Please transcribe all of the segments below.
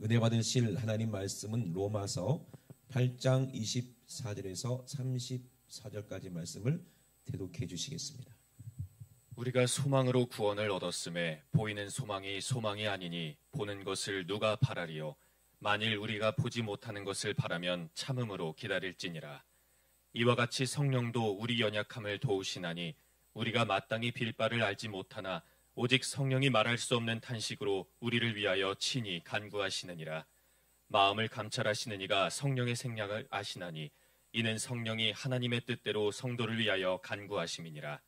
은혜 받으실 하나님 말씀은 로마서 8장 24절에서 34절까지 말씀을 대독해 주시겠습니다. 우리가 소망으로 구원을 얻었음에 보이는 소망이 소망이 아니니 보는 것을 누가 바라리요. 만일 우리가 보지 못하는 것을 바라면 참음으로 기다릴지니라. 이와 같이 성령도 우리 연약함을 도우시나니 우리가 마땅히 빌 바를 알지 못하나 오직 성령이 말할 수 없는 탄식으로 우리를 위하여 친히 간구하시느니라. 마음을 감찰하시는 이가 성령의 생략을 아시나니 이는 성령이 하나님의 뜻대로 성도를 위하여 간구하심이니라.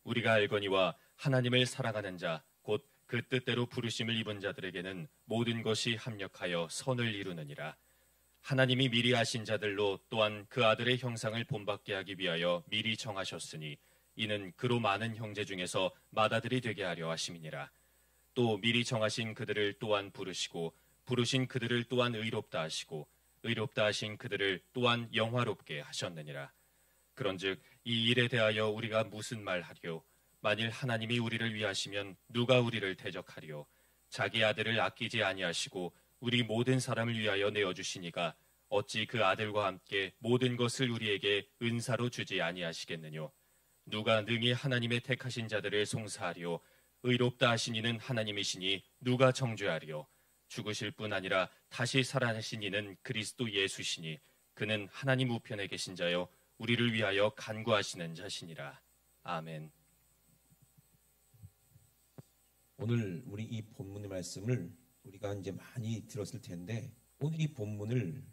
우리가 알거니와 하나님을 사랑하는 자 곧 그 뜻대로 부르심을 입은 자들에게는 모든 것이 합력하여 선을 이루느니라. 하나님이 미리 아신 자들로 또한 그 아들의 형상을 본받게 하기 위하여 미리 정하셨으니 이는 그로 많은 형제 중에서 맏아들이 되게 하려 하심이니라. 또 미리 정하신 그들을 또한 부르시고 부르신 그들을 또한 의롭다 하시고 의롭다 하신 그들을 또한 영화롭게 하셨느니라. 그런즉 이 일에 대하여 우리가 무슨 말하리요? 만일 하나님이 우리를 위하시면 누가 우리를 대적하리요? 자기 아들을 아끼지 아니하시고 우리 모든 사람을 위하여 내어주시니가 어찌 그 아들과 함께 모든 것을 우리에게 은사로 주지 아니하시겠느뇨? 누가 능히 하나님의 택하신 자들을 송사하리요? 의롭다 하신 이는 하나님이시니 누가 정죄하리요? 죽으실 뿐 아니라 다시 살아나신 이는 그리스도 예수시니 그는 하나님 우편에 계신 자요 우리를 위하여 간구하시는 자시니라. 아멘. 오늘 우리 이 본문의 말씀을 우리가 이제 많이 들었을 텐데 오늘 이 본문을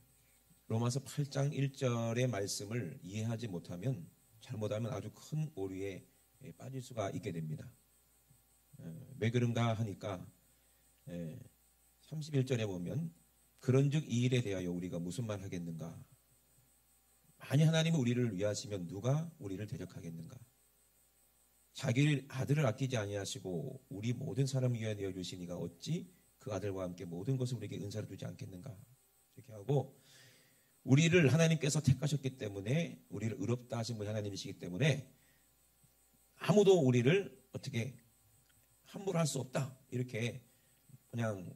로마서 8장 1절의 말씀을 이해하지 못하면 잘못하면 아주 큰 오류에 빠질 수가 있게 됩니다. 왜 그런가 하니까 31절에 보면 그런즉 이 일에 대하여 우리가 무슨 말 하겠는가? 만일 하나님이 우리를 위하시면 누가 우리를 대적하겠는가? 자기 아들을 아끼지 아니하시고 우리 모든 사람을 위하여 내어주시니가 어찌 그 아들과 함께 모든 것을 우리에게 은사로 주지 않겠는가? 이렇게 하고 우리를 하나님께서 택하셨기 때문에 우리를 의롭다 하신 분이 하나님이시기 때문에 아무도 우리를 어떻게 함부로 할 수 없다. 이렇게 그냥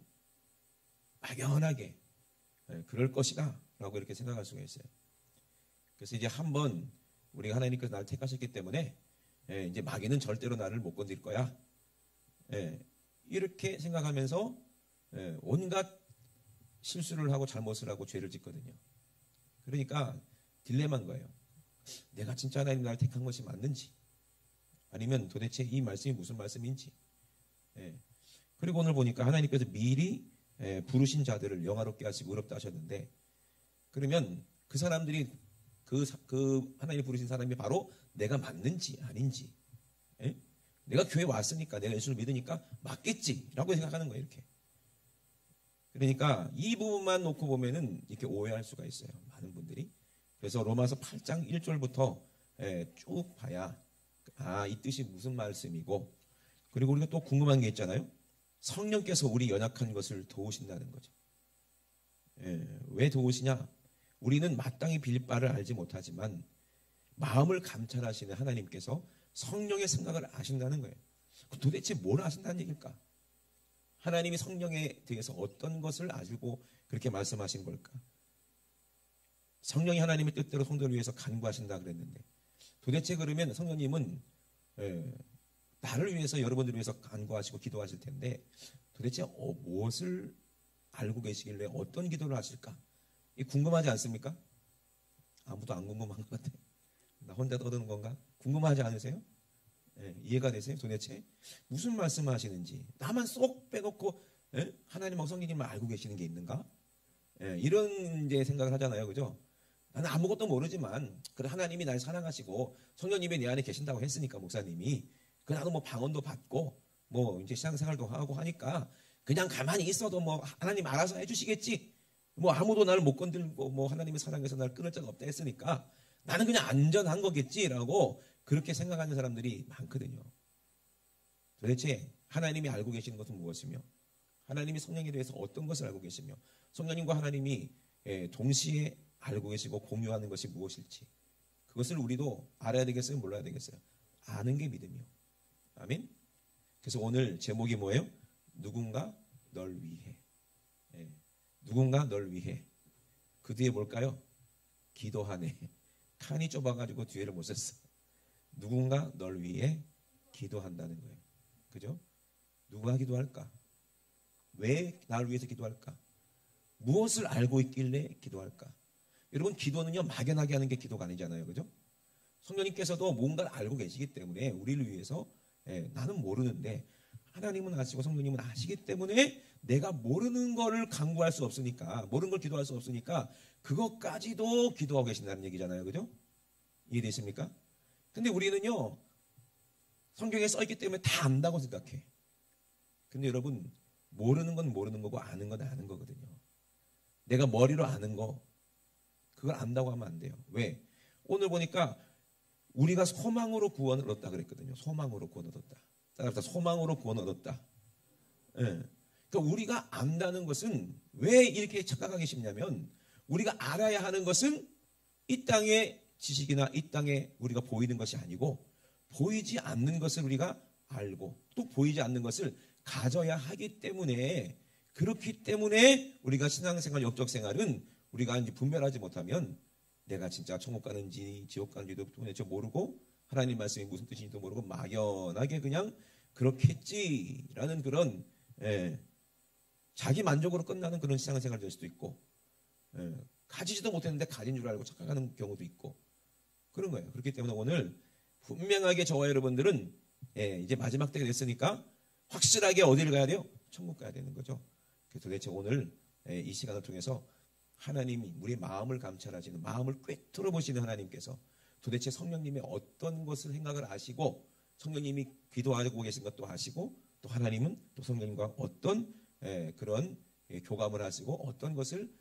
막연하게 그럴 것이다 라고 이렇게 생각할 수가 있어요. 그래서 이제 한번 우리가 하나님께서 나를 택하셨기 때문에 이제 마귀는 절대로 나를 못 건드릴 거야. 이렇게 생각하면서 온갖 실수를 하고 잘못을 하고 죄를 짓거든요. 그러니까 딜레마인 거예요. 내가 진짜 하나님 나를 택한 것이 맞는지 아니면 도대체 이 말씀이 무슨 말씀인지. 그리고 오늘 보니까 하나님께서 미리 부르신 자들을 영화롭게 하시고 의롭다 하셨는데 그러면 그 사람들이 그 하나님 부르신 사람이 바로 내가 맞는지 아닌지 내가 교회 왔으니까 내가 예수를 믿으니까 맞겠지라고 생각하는 거예요. 이렇게. 그러니까 이 부분만 놓고 보면은 이렇게 오해할 수가 있어요. 많은 분들이. 그래서 로마서 8장 1절부터 쭉 봐야 이 뜻이 무슨 말씀이고 그리고 우리가 또 궁금한 게 있잖아요. 성령께서 우리 연약한 것을 도우신다는 거죠. 왜 도우시냐? 우리는 마땅히 빌 바를 알지 못하지만 마음을 감찰하시는 하나님께서 성령의 생각을 아신다는 거예요. 도대체 뭘 아신다는 얘기일까? 하나님이 성령에 대해서 어떤 것을 알고 그렇게 말씀하신 걸까? 성령이 하나님의 뜻대로 성도를 위해서 간구하신다 그랬는데 도대체 그러면 성령님은 나를 위해서 여러분들을 위해서 간구하시고 기도하실 텐데 도대체 무엇을 알고 계시길래 어떤 기도를 하실까? 이 궁금하지 않습니까? 아무도 안 궁금한 것 같아요. 나 혼자 떠드는 건가? 궁금하지 않으세요? 이해가 되세요? 도대체 무슨 말씀을 하시는지 나만 쏙 빼놓고 하나님하고 성령님만 알고 계시는 게 있는가? 이런 이제 생각을 하잖아요. 그죠? 나는 아무것도 모르지만 그래 하나님이 날 사랑하시고 성령님이 내 안에 계신다고 했으니까 목사님이 그 나도 뭐 방언도 받고 뭐 이제 신앙생활도 하고 하니까 그냥 가만히 있어도 뭐 하나님 알아서 해주시겠지. 뭐 아무도 나를 못 건들고 뭐 하나님의 사랑에서 날 끊을 자가 없다 했으니까 나는 그냥 안전한 거겠지라고 그렇게 생각하는 사람들이 많거든요. 도대체 하나님이 알고 계시는 것은 무엇이며 하나님이 성령에 대해서 어떤 것을 알고 계시며 성령님과 하나님이 동시에 알고 계시고 공유하는 것이 무엇일지 그것을 우리도 알아야 되겠어요? 몰라야 되겠어요? 아는 게 믿음이요. 아멘? 그래서 오늘 제목이 뭐예요? 누군가 널 위해. 누군가 널 위해. 그 뒤에 뭘까요? 기도하네. 칸이 좁아가지고 뒤에를 못 썼어. 누군가 널 위해 기도한다는 거예요. 그죠? 누가 기도할까? 왜 나를 위해서 기도할까? 무엇을 알고 있길래 기도할까? 여러분, 기도는요 막연하게 하는 게 기도가 아니잖아요. 그죠? 성령님께서도 뭔가를 알고 계시기 때문에 우리를 위해서 나는 모르는데 하나님은 아시고 성령님은 아시기 때문에 내가 모르는 거를 간구할 수 없으니까, 모르는 걸 기도할 수 없으니까 그것까지도 기도하고 계신다는 얘기잖아요. 그죠? 이해되십니까? 근데 우리는요 성경에 써있기 때문에 다 안다고 생각해. 근데 여러분, 모르는 건 모르는 거고 아는 건 아는 거거든요. 내가 머리로 아는 거 그걸 안다고 하면 안 돼요. 왜? 오늘 보니까 우리가 소망으로 구원을 얻었다 그랬거든요. 소망으로 구원을 얻었다. 따라서 소망으로 구원을 얻었다. 예. 그러니까 우리가 안다는 것은 왜 이렇게 착각하기 쉽냐면, 우리가 알아야 하는 것은 이 땅의 지식이나 이 땅에 우리가 보이는 것이 아니고 보이지 않는 것을 우리가 알고 또 보이지 않는 것을 가져야 하기 때문에, 그렇기 때문에 우리가 신앙생활, 영적생활은 우리가 이제 분별하지 못하면 내가 진짜 천국 가는지 지옥 가는지도 도대체 모르고 하나님 말씀이 무슨 뜻인지도 모르고 막연하게 그냥 그렇겠지라는 그런 자기 만족으로 끝나는 그런 신앙생활이 될 수도 있고, 가지지도 못했는데 가진 줄 알고 착각하는 경우도 있고 그런 거예요. 그렇기 때문에 오늘 분명하게 저와 여러분들은 이제 마지막 때가 됐으니까 확실하게 어디를 가야 돼요? 천국 가야 되는 거죠. 그래서 도대체 오늘 이 시간을 통해서 하나님이 우리의 마음을 감찰하시는, 마음을 꿰뚫어 보시는 하나님께서 도대체 성령님의 어떤 것을 생각을 아시고, 성령님이 기도하고 계신 것도 아시고, 또 하나님은 또 성령님과 어떤 그런 교감을 하시고 어떤 것을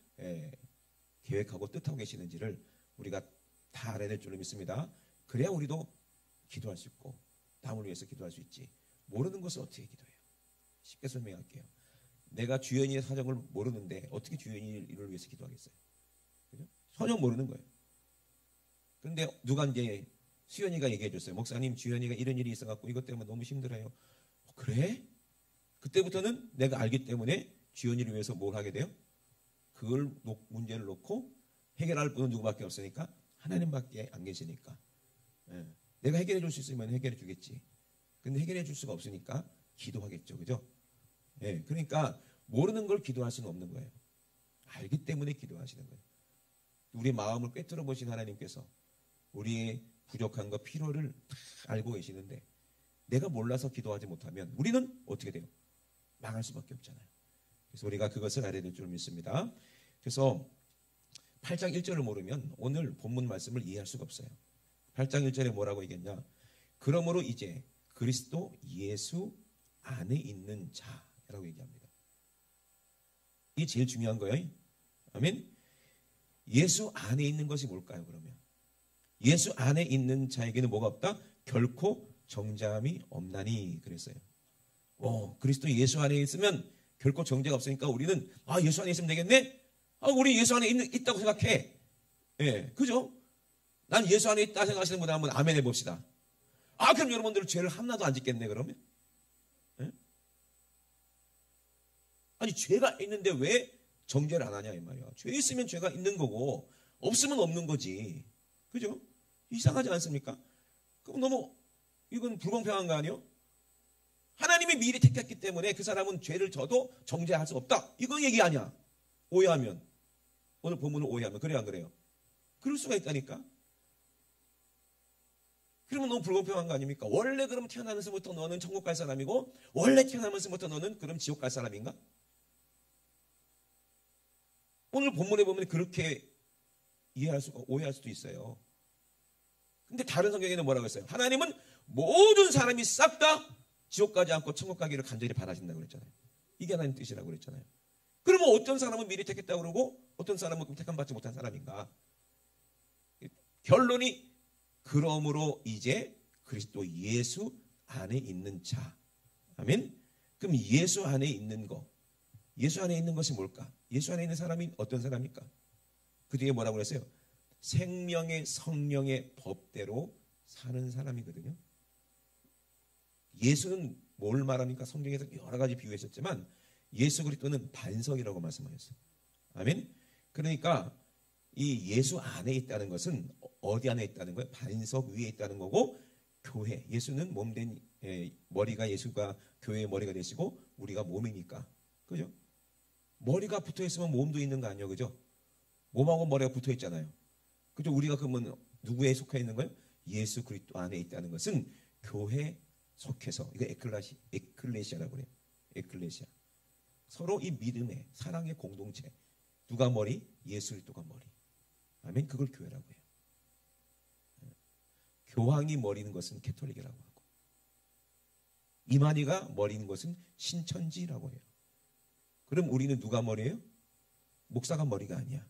계획하고 뜻하고 계시는지를 우리가 다 알아야 될 줄로 믿습니다. 그래야 우리도 기도할 수 있고 남을 위해서 기도할 수 있지. 모르는 것을 어떻게 기도해요? 쉽게 설명할게요. 내가 주연이의 사정을 모르는데 어떻게 주연이를 위해서 기도하겠어요? 그죠? 전혀 모르는 거예요. 그런데 누가 이제 수연이가 얘기해 줬어요. 목사님, 주연이가 이런 일이 있어갖고 이것 때문에 너무 힘들어요. 그래? 그때부터는 내가 알기 때문에 주연이를 위해서 뭘 하게 돼요? 그걸 문제를 놓고 해결할 분은 누구밖에 없으니까 하나님밖에 안 계시니까. 내가 해결해 줄 수 있으면 해결해 주겠지. 근데 해결해 줄 수가 없으니까 기도하겠죠. 그죠? 그러니까 모르는 걸 기도할 수는 없는 거예요. 알기 때문에 기도하시는 거예요. 우리 마음을 꿰뚫어 보신 하나님께서 우리의 부족한 것, 필요를 다 알고 계시는데 내가 몰라서 기도하지 못하면 우리는 어떻게 돼요? 망할 수밖에 없잖아요. 그래서 우리가 그것을 알아야 될 줄 믿습니다. 그래서 8장 1절을 모르면 오늘 본문 말씀을 이해할 수가 없어요. 8장 1절에 뭐라고 얘기했냐? 그러므로 이제 그리스도 예수 안에 있는 자라고 얘기합니다. 이게 제일 중요한 거예요. 아멘. 예수 안에 있는 것이 뭘까요? 그러면 예수 안에 있는 자에게는 뭐가 없다? 결코 정죄함이 없나니 그랬어요. 그리스도 예수 안에 있으면 결코 정죄가 없으니까 우리는 예수 안에 있으면 되겠네? 우리 예수 안에 있다고 생각해. 그죠? 난 예수 안에 있다 생각하시는 분들 한번 아멘 해봅시다. 그럼 여러분들 죄를 하나도 안 짓겠네 그러면? 아니 죄가 있는데 왜 정죄를 안 하냐 이 말이야. 죄 있으면 죄가 있는 거고 없으면 없는 거지. 그죠? 이상하지 않습니까? 그럼 너무 이건 불공평한 거 아니에요? 하나님이 미리 택했기 때문에 그 사람은 죄를 져도 정죄할 수 없다. 이거 얘기 아니야. 오해하면. 오늘 본문을 오해하면. 그래요 안 그래요? 그럴 수가 있다니까. 그러면 너무 불공평한 거 아닙니까? 원래 그럼 태어나면서부터 너는 천국 갈 사람이고 원래 태어나면서부터 너는 그럼 지옥 갈 사람인가? 오늘 본문에 보면 그렇게 오해할 수도 있어요. 근데 다른 성경에는 뭐라고 했어요? 하나님은 모든 사람이 싹 다 지옥 가지 않고 천국 가기를 간절히 바라신다고 그랬잖아요. 이게 하나님 뜻이라고 그랬잖아요. 그러면 어떤 사람은 미리 택했다고 그러고 어떤 사람은 택함 받지 못한 사람인가? 결론이 그러므로 이제 그리스도 예수 안에 있는 자. 아멘. 그럼 예수 안에 있는 거. 예수 안에 있는 것이 뭘까? 예수 안에 있는 사람이 어떤 사람입니까? 그 뒤에 뭐라고 그랬어요? 생명의 성령의 법대로 사는 사람이거든요. 예수는 뭘 말합니까? 성경에서 여러 가지 비유했었지만 예수 그리스도는 반석이라고 말씀하셨어요. 아멘. 그러니까 이 예수 안에 있다는 것은 어디 안에 있다는 거예요? 반석 위에 있다는 거고, 교회, 예수는 몸된 머리가, 예수가 교회의 머리가 되시고 우리가 몸이니까, 그죠? 머리가 붙어 있으면 몸도 있는 거 아니에요, 그죠? 몸하고 머리가 붙어 있잖아요. 그죠? 우리가 그러면 누구에 속해 있는 거예요? 예수 그리스도 안에 있다는 것은 교회에 속해서, 이거 에클레시아라고 그래요. 에클레시아. 서로 이 믿음의 사랑의 공동체. 누가 머리? 예수 그리스도가 머리. 아멘. 그걸 교회라고 해요. 교황이 머리는 것은 캐톨릭이라고 하고, 이만희가 머리는 것은 신천지라고 해요. 그럼 우리는 누가 머리예요? 목사가 머리가 아니야.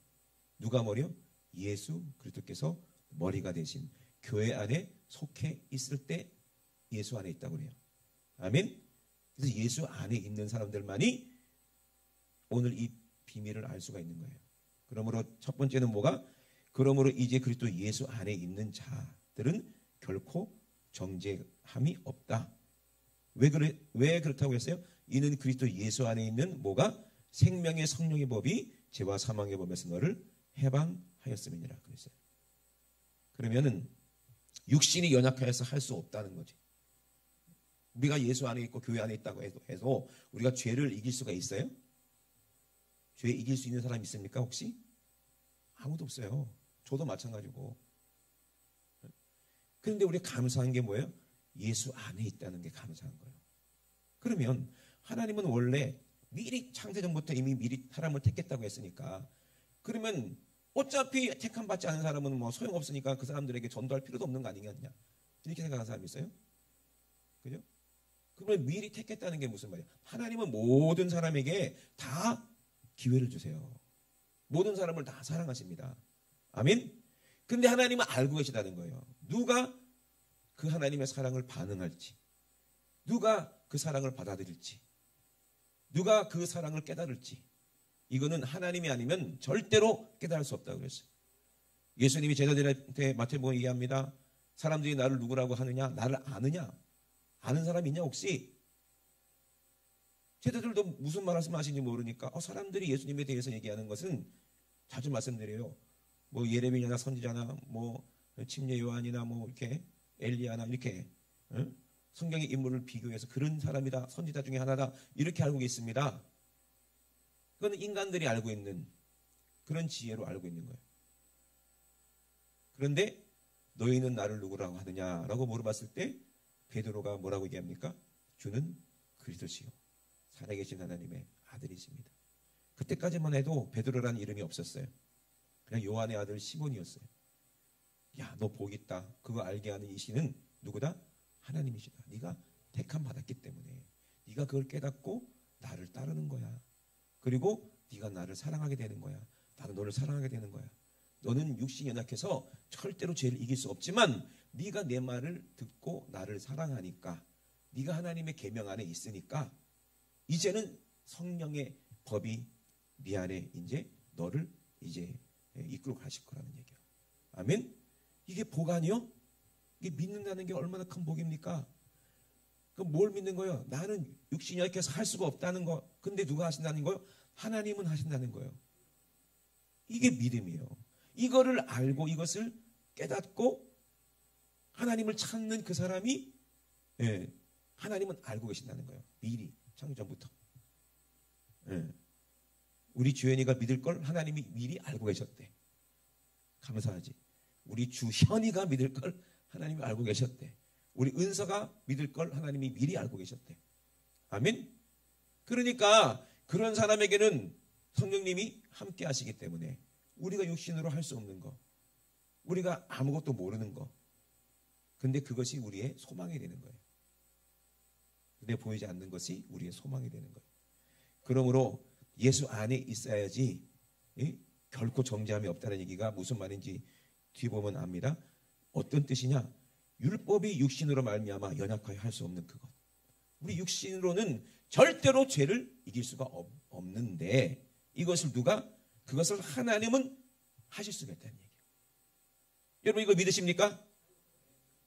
누가 머리요? 예수 그리스도께서 머리가 되신 교회 안에 속해 있을 때 예수 안에 있다고 그래요. 아멘. 그래서 예수 안에 있는 사람들만이 오늘 이 비밀을 알 수가 있는 거예요. 그러므로 첫 번째는 뭐가? 그러므로 이제 그리스도 예수 안에 있는 자들은 결코 정죄함이 없다. 왜 그렇다고 했어요? 이는 그리스도 예수 안에 있는 뭐가? 생명의 성령의 법이 죄와 사망의 법에서 너를 해방하였음이니라 그랬어요. 그러면은 육신이 연약하여서 할 수 없다는 거지. 우리가 예수 안에 있고 교회 안에 있다고 해서 우리가 죄를 이길 수가 있어요? 죄 이길 수 있는 사람 있습니까 혹시? 아무도 없어요. 저도 마찬가지고. 그런데 우리가 감사한 게 뭐예요? 예수 안에 있다는 게 감사한 거예요. 그러면 하나님은 원래 미리 창세전부터 이미 미리 사람을 택했다고 했으니까, 그러면 어차피 택함 받지 않은 사람은 뭐 소용없으니까 그 사람들에게 전도할 필요도 없는 거 아니겠냐, 이렇게 생각하는 사람이 있어요? 그죠? 그러면 미리 택했다는 게 무슨 말이야? 하나님은 모든 사람에게 다 기회를 주세요. 모든 사람을 다 사랑하십니다. 아멘? 근데 하나님은 알고 계시다는 거예요. 누가 그 하나님의 사랑을 반응할지, 누가 그 사랑을 받아들일지, 누가 그 사랑을 깨달을지, 이거는 하나님이 아니면 절대로 깨달을 수 없다고 그랬어요. 예수님이 제자들한테 마태복음 얘기합니다. 사람들이 나를 누구라고 하느냐? 나를 아느냐? 아는 사람 있냐 혹시? 제자들도 무슨 말씀하시는지 모르니까 사람들이 예수님에 대해서 얘기하는 것은 자주 말씀드려요. 뭐 예레미야나 선지자나 뭐 침례 요한이나 뭐 이렇게 엘리야나 이렇게 성경의 인물을 비교해서 그런 사람이다, 선지자 중에 하나다, 이렇게 알고 있습니다. 그건 인간들이 알고 있는 그런 지혜로 알고 있는 거예요. 그런데 너희는 나를 누구라고 하느냐라고 물어봤을 때 베드로가 뭐라고 얘기합니까? 주는 그리스도시요 살아계신 하나님의 아들이십니다. 그때까지만 해도 베드로라는 이름이 없었어요. 그냥 요한의 아들 시몬이었어요. 야, 너 복 있다. 그거 알게 하는 이신은 누구다? 하나님이시다. 네가 택함 받았기 때문에 네가 그걸 깨닫고 나를 따르는 거야. 그리고 네가 나를 사랑하게 되는 거야. 나도 너를 사랑하게 되는 거야. 너는 육신이 연약해서 절대로 죄를 이길 수 없지만 네가 내 말을 듣고 나를 사랑하니까, 네가 하나님의 계명 안에 있으니까 이제는 성령의 법이 네 안에 이제 너를 이제 이끌어 가실 거라는 얘기예요. 아멘. 이게 복 아니요? 이게 믿는다는 게 얼마나 큰 복입니까? 그럼 뭘 믿는 거예요? 나는 육신이 연약해서 할 수가 없다는 거. 근데 누가 하신다는 거예요? 하나님은 하신다는 거예요. 이게 믿음이에요. 이거를 알고 이것을 깨닫고 하나님을 찾는 그 사람이, 하나님은 알고 계신다는 거예요. 미리 창조전부터. 우리 주연이가 믿을 걸 하나님이 미리 알고 계셨대. 감사하지. 우리 주현이가 믿을 걸 하나님이 알고 계셨대. 우리 은서가 믿을 걸 하나님이 미리 알고 계셨대. 아멘. 그러니까 그런 사람에게는 성령님이 함께 하시기 때문에 우리가 육신으로 할 수 없는 거, 우리가 아무것도 모르는 거, 근데 그것이 우리의 소망이 되는 거예요. 눈에 보이지 않는 것이 우리의 소망이 되는 거예요. 그러므로 예수 안에 있어야지 결코 정죄함이 없다는 얘기가 무슨 말인지 뒤에 보면 압니다. 어떤 뜻이냐? 율법이 육신으로 말미암아 연약하여 할 수 없는 그것. 우리 육신으로는 절대로 죄를 이길 수가 없는데 이것을 그것을 하나님은 하실 수가 있다는 얘기예요. 여러분 이거 믿으십니까?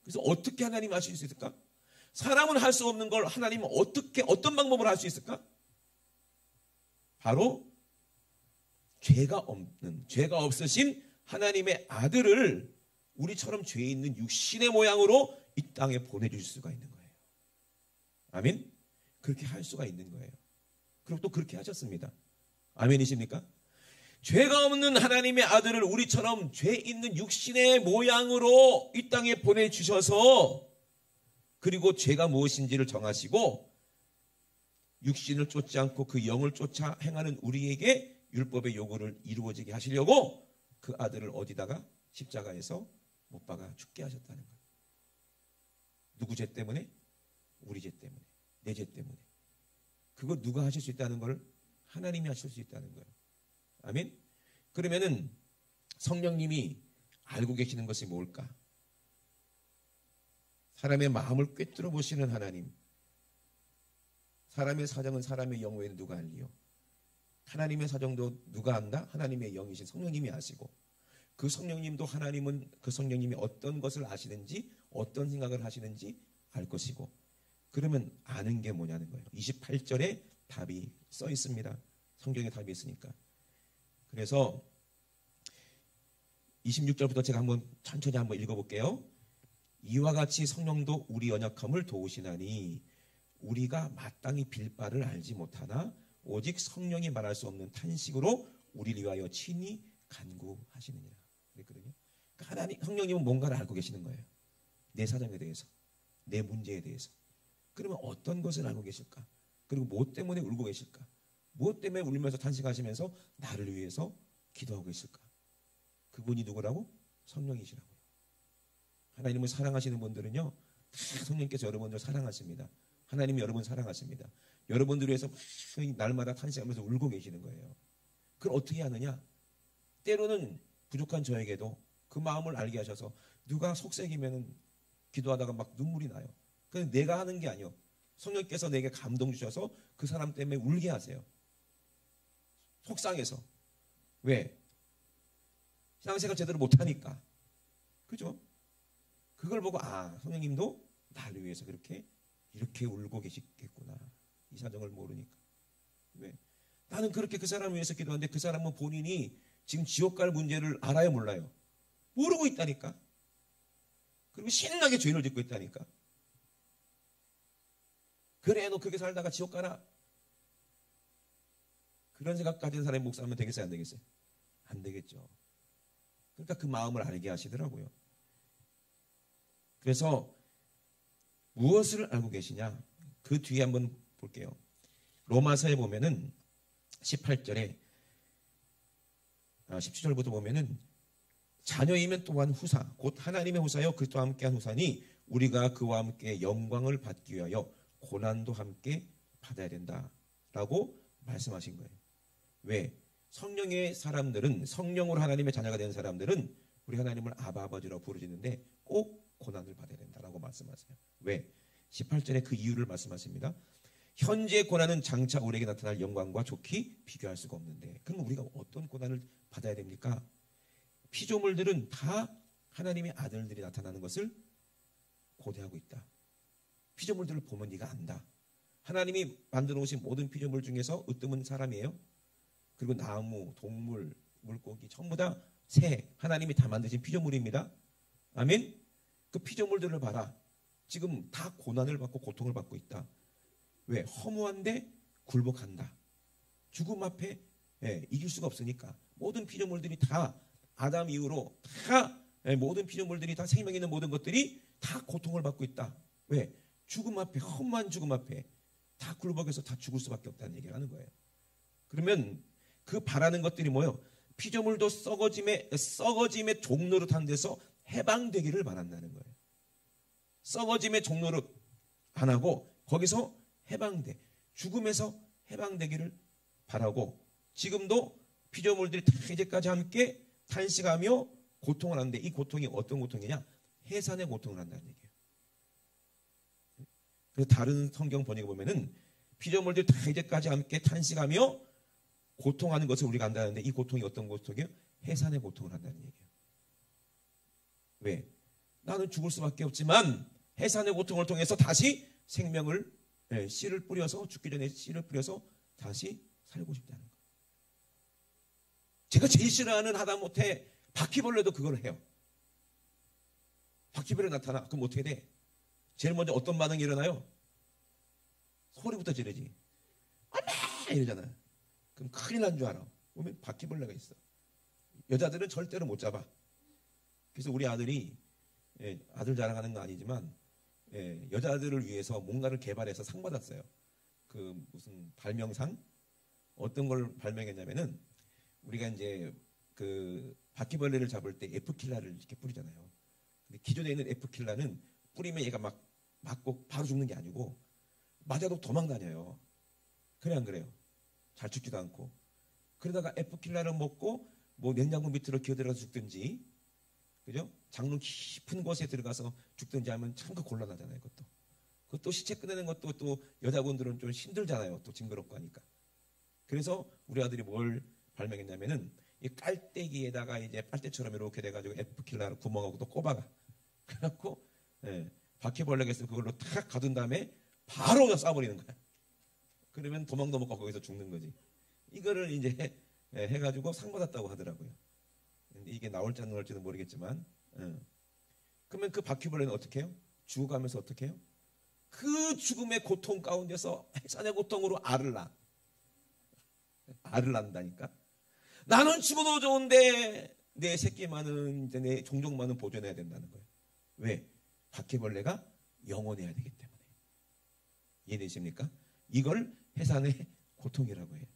그래서 어떻게 하나님이 하실 수 있을까? 사람은 할 수 없는 걸 하나님은 어떤 방법으로 할 수 있을까? 바로 죄가 없으신 하나님의 아들을 우리처럼 죄 있는 육신의 모양으로 이 땅에 보내주실 수가 있는 거예요. 아멘? 그렇게 할 수가 있는 거예요. 그리고 또 그렇게 하셨습니다. 아멘이십니까? 죄가 없는 하나님의 아들을 우리처럼 죄 있는 육신의 모양으로 이 땅에 보내주셔서, 그리고 죄가 무엇인지를 정하시고 육신을 쫓지 않고 그 영을 쫓아 행하는 우리에게 율법의 요구를 이루어지게 하시려고 그 아들을 어디다가 십자가에서 못 박아 죽게 하셨다는 거예요. 누구 죄 때문에? 우리 죄 때문에, 내 죄 때문에. 그거 누가 하실 수 있다는 걸? 하나님이 하실 수 있다는 거예요. 아멘? 그러면은 성령님이 알고 계시는 것이 뭘까? 사람의 마음을 꿰뚫어 보시는 하나님. 사람의 사정은 사람의 영 외에는 누가 알리요? 하나님의 사정도 누가 안다? 하나님의 영이신 성령님이 아시고, 그 성령님도 하나님은 그 성령님이 어떤 것을 아시는지, 어떤 생각을 하시는지 알 것이고, 그러면 아는 게 뭐냐는 거예요. 28절에 답이 써 있습니다. 성경에 답이 있으니까. 그래서 26절부터 제가 천천히 한번 읽어볼게요. 이와 같이 성령도 우리 연약함을 도우시나니 우리가 마땅히 빌 바를 알지 못하나 오직 성령이 말할 수 없는 탄식으로 우리를 위하여 친히 간구하시느니라. 그랬거든요. 그러니까 하나님, 성령님은 뭔가를 알고 계시는 거예요. 내 사정에 대해서, 내 문제에 대해서. 그러면 어떤 것을 알고 계실까? 그리고 뭐 때문에 울고 계실까? 뭐 때문에 울면서 탄식하시면서 나를 위해서 기도하고 있을까? 그분이 누구라고? 성령이시라고요. 하나님을 사랑하시는 분들은요, 다 성령께서 여러분들을 사랑하십니다. 하나님이 여러분 사랑하십니다. 여러분들 위해서 날마다 탄식하면서 울고 계시는 거예요. 그걸 어떻게 하느냐? 때로는 부족한 저에게도 그 마음을 알게 하셔서 누가 속색이면 기도하다가 막 눈물이 나요. 그건 내가 하는 게 아니요. 성령께서 내게 감동 주셔서 그 사람 때문에 울게 하세요. 속상해서. 왜? 신앙생활 제대로 못하니까. 그죠? 그걸 보고 성령님도 나를 위해서 이렇게 울고 계시겠구나. 이 사정을 모르니까. 왜? 나는 그렇게 그 사람을 위해서 기도하는데 그 사람은 본인이 지금 지옥 갈 문제를 알아요, 몰라요? 모르고 있다니까. 그리고 신나게 죄를 짓고 있다니까. 그래, 너 그렇게 살다가 지옥 가나? 그런 생각 가진 사람이 목사하면 되겠어요, 안 되겠어요? 안 되겠죠. 그러니까 그 마음을 알게 하시더라고요. 그래서 무엇을 알고 계시냐? 그 뒤에 한번 볼게요. 로마서에 보면은 18절에 17절부터 보면은 자녀이면 또한 후사, 곧 하나님의 후사여 그리스도와 함께한 후사니 우리가 그와 함께 영광을 받기 위하여 고난도 함께 받아야 된다라고 말씀하신 거예요. 왜? 성령의 사람들은, 성령으로 하나님의 자녀가 된 사람들은 우리 하나님을 아버지라고 부르짖는데 꼭 고난을 받아야 된다라고 말씀하세요. 왜? 18절에 그 이유를 말씀하십니다. 현재의 고난은 장차 우리에게 나타날 영광과 좋게 비교할 수가 없는데, 그럼 우리가 어떤 고난을 받아야 됩니까? 피조물들은 다 하나님의 아들들이 나타나는 것을 고대하고 있다. 피조물들을 보면 네가 안다. 하나님이 만들어 오신 모든 피조물 중에서 으뜸은 사람이에요. 그리고 나무, 동물, 물고기 전부 다 새, 하나님이 다 만드신 피조물입니다. 아멘? 그 피조물들을 봐라. 지금 다 고난을 받고 고통을 받고 있다. 왜? 허무한데 굴복한다. 죽음 앞에 이길 수가 없으니까. 모든 피조물들이 다 아담 이후로 다 모든 피조물들이 다 생명 있는 모든 것들이 다 고통을 받고 있다. 왜? 죽음 앞에, 험한 죽음 앞에 다 굴복해서 다 죽을 수밖에 없다는 얘기를 하는 거예요. 그러면 그 바라는 것들이 뭐예요? 피조물도 썩어짐의 종로로 탄 데서 해방되기를 바란다는 거예요. 썩어짐의 종로로 안 하고 거기서 해방돼, 죽음에서 해방되기를 바라고, 지금도 피조물들이 다 이제까지 함께 탄식하며 고통을 하는데, 이 고통이 어떤 고통이냐? 해산의 고통을 한다는 얘기예요. 그래서 다른 성경 번역에 보면은 피조물들이 다 이제까지 함께 탄식하며 고통하는 것을 우리가 안다는데, 이 고통이 어떤 고통이에요? 해산의 고통을 한다는 얘기예요. 왜? 나는 죽을 수밖에 없지만 해산의 고통을 통해서 다시 생명을, 씨를 뿌려서, 죽기 전에 씨를 뿌려서 다시 살고 싶다는 거예요. 제가 제일 싫어하는 하다못해 바퀴벌레도 그걸 해요. 바퀴벌레 나타나. 그럼 어떻게 돼? 제일 먼저 어떤 반응이 일어나요? 소리부터 지르지. 엄마! 이러잖아요. 그럼 큰일 난 줄 알아. 보면 바퀴벌레가 있어. 여자들은 절대로 못 잡아. 그래서 우리 아들이, 아들 자랑하는 거 아니지만, 여자들을 위해서 뭔가를 개발해서 상 받았어요. 그 무슨 발명상? 어떤 걸 발명했냐면은, 우리가 이제 그 바퀴벌레를 잡을 때 F킬라를 이렇게 뿌리잖아요. 근데 기존에 있는 F킬라는 뿌리면 얘가 막 맞고 바로 죽는 게 아니고, 맞아도 도망 다녀요. 그래 안 그래요? 잘 죽지도 않고. 그러다가 F킬라를 먹고 뭐 냉장고 밑으로 기어들어가서 죽든지, 그죠? 장롱 깊은 곳에 들어가서 죽든지 하면 참 곤란하잖아요. 그것도 시체 꺼내는 것도 또 여자분들은 좀 힘들잖아요. 또 징그럽고 하니까. 그래서 우리 아들이 뭘 발명했냐면은 이 깔때기에다가 이제 빨대처럼 이렇게 돼가지고 F킬라를 구멍하고 또 꼽아가. 그래갖고 바퀴벌레가 있으면 그걸로 탁 가둔 다음에 바로 쏴버리는 거야. 그러면 도망도 못 가고 거기서 죽는 거지. 이거를 이제 해가지고 상 받았다고 하더라고요. 이게 나올지 안 나올지는 모르겠지만, 그러면 그 바퀴벌레는 어떻게 해요? 죽어가면서 어떻게 해요? 그 죽음의 고통 가운데서 해산의 고통으로 알을 낳아. 알을 낳는다니까. 나는 죽어도 좋은데 내 새끼만은 이제 내 종족만은 보존해야 된다는 거예요. 왜? 바퀴벌레가 영원해야 되기 때문에. 이해되십니까? 이걸 해산의 고통이라고 해요.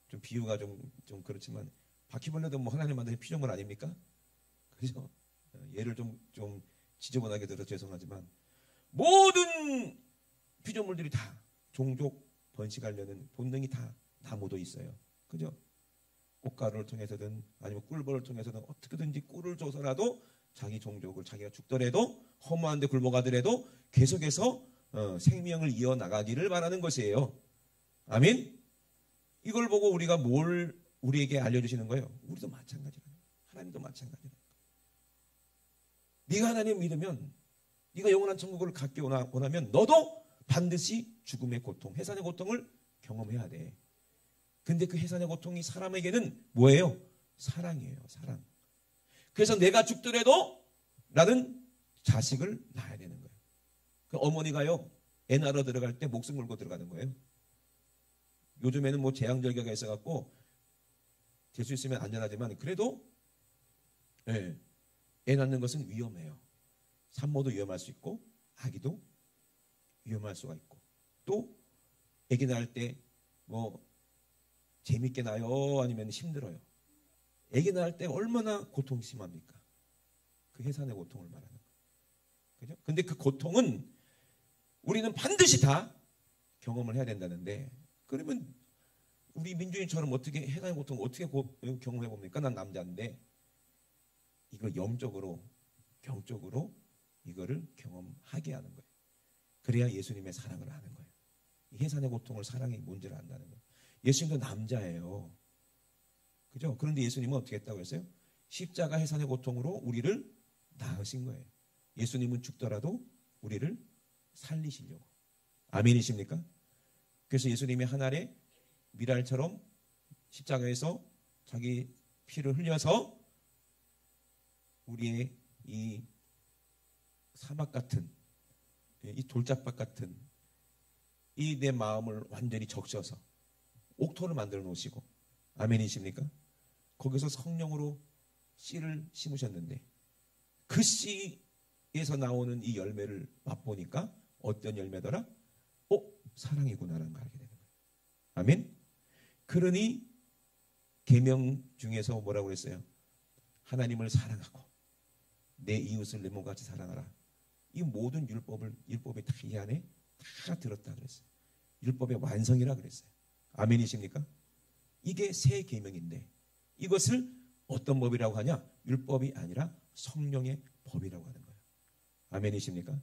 좀 비유가 좀 그렇지만 바퀴벌레도 뭐 하나님 만드는 피조물 아닙니까? 그죠? 예를 좀 지저분하게 들어서 죄송하지만 모든 피조물들이 다 종족 번식하려는 본능이 다 묻어 있어요. 그죠? 꽃가루를 통해서든 아니면 꿀벌을 통해서든 어떻게든지 꿀을 줘서라도 자기 종족을 자기가 죽더라도 허무한데 굶어가더라도 계속해서 생명을 이어나가기를 바라는 것이에요. 아멘? 이걸 보고 우리가 뭘 우리에게 알려주시는 거예요? 우리도 마찬가지예요. 하나님도 마찬가지예요. 네가 하나님 믿으면, 네가 영원한 천국을 갖기 원하면 너도 반드시 죽음의 고통, 해산의 고통을 경험해야 돼. 근데 그 해산의 고통이 사람에게는 뭐예요? 사랑이에요. 사랑. 그래서 내가 죽더라도 나는 자식을 낳아야 되는 거예요. 그 어머니가요, 애 낳으러 들어갈 때 목숨 걸고 들어가는 거예요. 요즘에는 뭐 재앙절개가 있어갖고 될 수 있으면 안전하지만 그래도 애 낳는 것은 위험해요. 산모도 위험할 수 있고 아기도 위험할 수가 있고, 또 아기 낳을 때 뭐 재밌게 낳아요? 아니면 힘들어요? 아기 낳을 때 얼마나 고통이 심합니까? 그 해산의 고통을 말하는 거예요. 그죠? 근데 그 고통은 우리는 반드시 다 경험을 해야 된다는데, 그러면 우리 민주인처럼 어떻게 해산의 고통을 어떻게 경험해 봅니까? 난 남자인데. 이걸 영적으로, 경적으로 이거를 경험하게 하는 거예요. 그래야 예수님의 사랑을 아는 거예요. 이 해산의 고통을 사랑이 뭔지를 안다는 거예요. 예수님도 남자예요. 그죠? 그런데 예수님은 어떻게 했다고 했어요? 십자가 해산의 고통으로 우리를 낳으신 거예요. 예수님은 죽더라도 우리를 살리시려고. 아멘이십니까? 그래서 예수님이 한 알의 미랄처럼 십자가에서 자기 피를 흘려서 우리의 이 사막 같은, 이 돌짝밭 같은 이 내 마음을 완전히 적셔서 옥토를 만들어 놓으시고, 아멘이십니까? 거기서 성령으로 씨를 심으셨는데 그 씨에서 나오는 이 열매를 맛보니까 어떤 열매더라? 사랑이구나라는 걸 알게 되는 거예요. 아멘? 그러니 계명 중에서 뭐라고 그랬어요? 하나님을 사랑하고 내 이웃을 내 몸같이 사랑하라. 이 모든 율법이 다 이 안에 다 들었다 그랬어요. 율법의 완성이라 그랬어요. 아멘이십니까? 이게 새 계명인데 이것을 어떤 법이라고 하냐? 율법이 아니라 성령의 법이라고 하는 거예요. 아멘이십니까?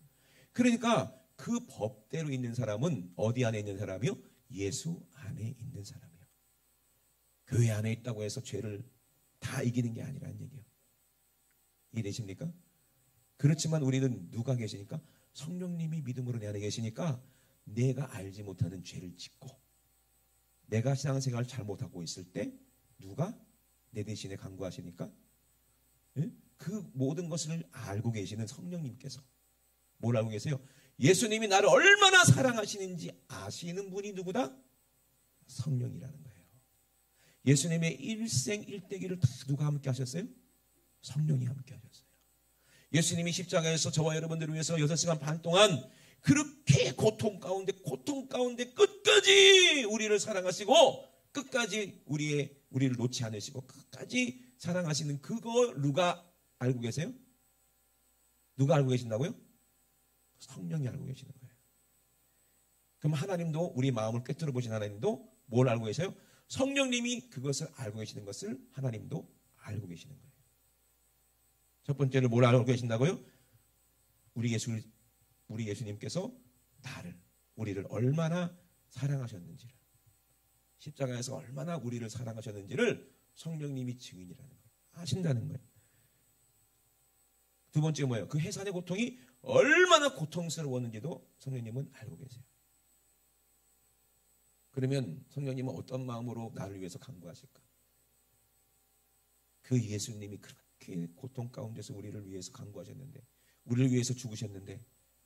그러니까 그 법대로 있는 사람은 어디 안에 있는 사람이요? 예수 안에 있는 사람이요. 교회 안에 있다고 해서 죄를 다 이기는 게 아니라는 얘기예요. 이해되십니까? 그렇지만 우리는 누가 계시니까? 성령님이 믿음으로 내 안에 계시니까 내가 알지 못하는 죄를 짓고 내가 신앙생활을 잘못하고 있을 때 누가 내 대신에 간구하시니까 예? 그 모든 것을 알고 계시는 성령님께서 뭘 알고 계세요? 예수님이 나를 얼마나 사랑하시는지 아시는 분이 누구다? 성령이라는 거예요. 예수님의 일생일대기를 다 누가 함께 하셨어요? 성령이 함께 하셨어요. 예수님이 십자가에서 저와 여러분들을 위해서 6시간 반 동안 그렇게 고통 가운데 끝까지 우리를 사랑하시고 끝까지 우리를 놓지 않으시고 끝까지 사랑하시는 그거 누가 알고 계세요? 누가 알고 계신다고요? 성령이 알고 계시는 거예요. 그럼 하나님도 우리 마음을 꿰뚫어 보신 하나님도 뭘 알고 계세요? 성령님이 그것을 알고 계시는 것을 하나님도 알고 계시는 거예요. 첫 번째로 뭘 알고 계신다고요? 우리 예수님께서 우리를 얼마나 사랑하셨는지를, 십자가에서 얼마나 우리를 사랑하셨는지를 성령님이 증인이라는 거예요. 아신다는 거예요. 두 번째 뭐예요? 그 해산의 고통이 얼마나 고통스러웠는지도 성령님은 알고 계세요. 그러면 성령님은 어떤 마음으로 나를 위해서 간구하실까? 그 예수님이 그렇게 고통 가운데서 우리를 위해서 간구하셨는데, 우리를 위해서 죽으셨는데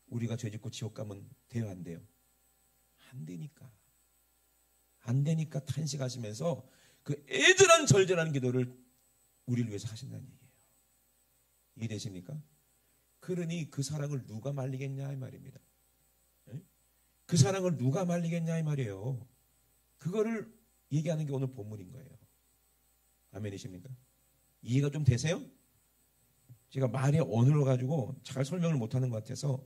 우리가 죄짓고 지옥 가면 돼요, 안 돼요? 안 되니까 탄식하시면서 그 애절한 절절한 기도를 우리를 위해서 하신다는 얘기예요. 이해되십니까? 그러니 그 사랑을 누가 말리겠냐 이 말입니다. 그 사랑을 누가 말리겠냐 이 말이에요. 그거를 얘기하는 게 오늘 본문인 거예요. 아멘이십니까? 이해가 좀 되세요? 제가 말의 언어를 가지고 잘 설명을 못하는 것 같아서,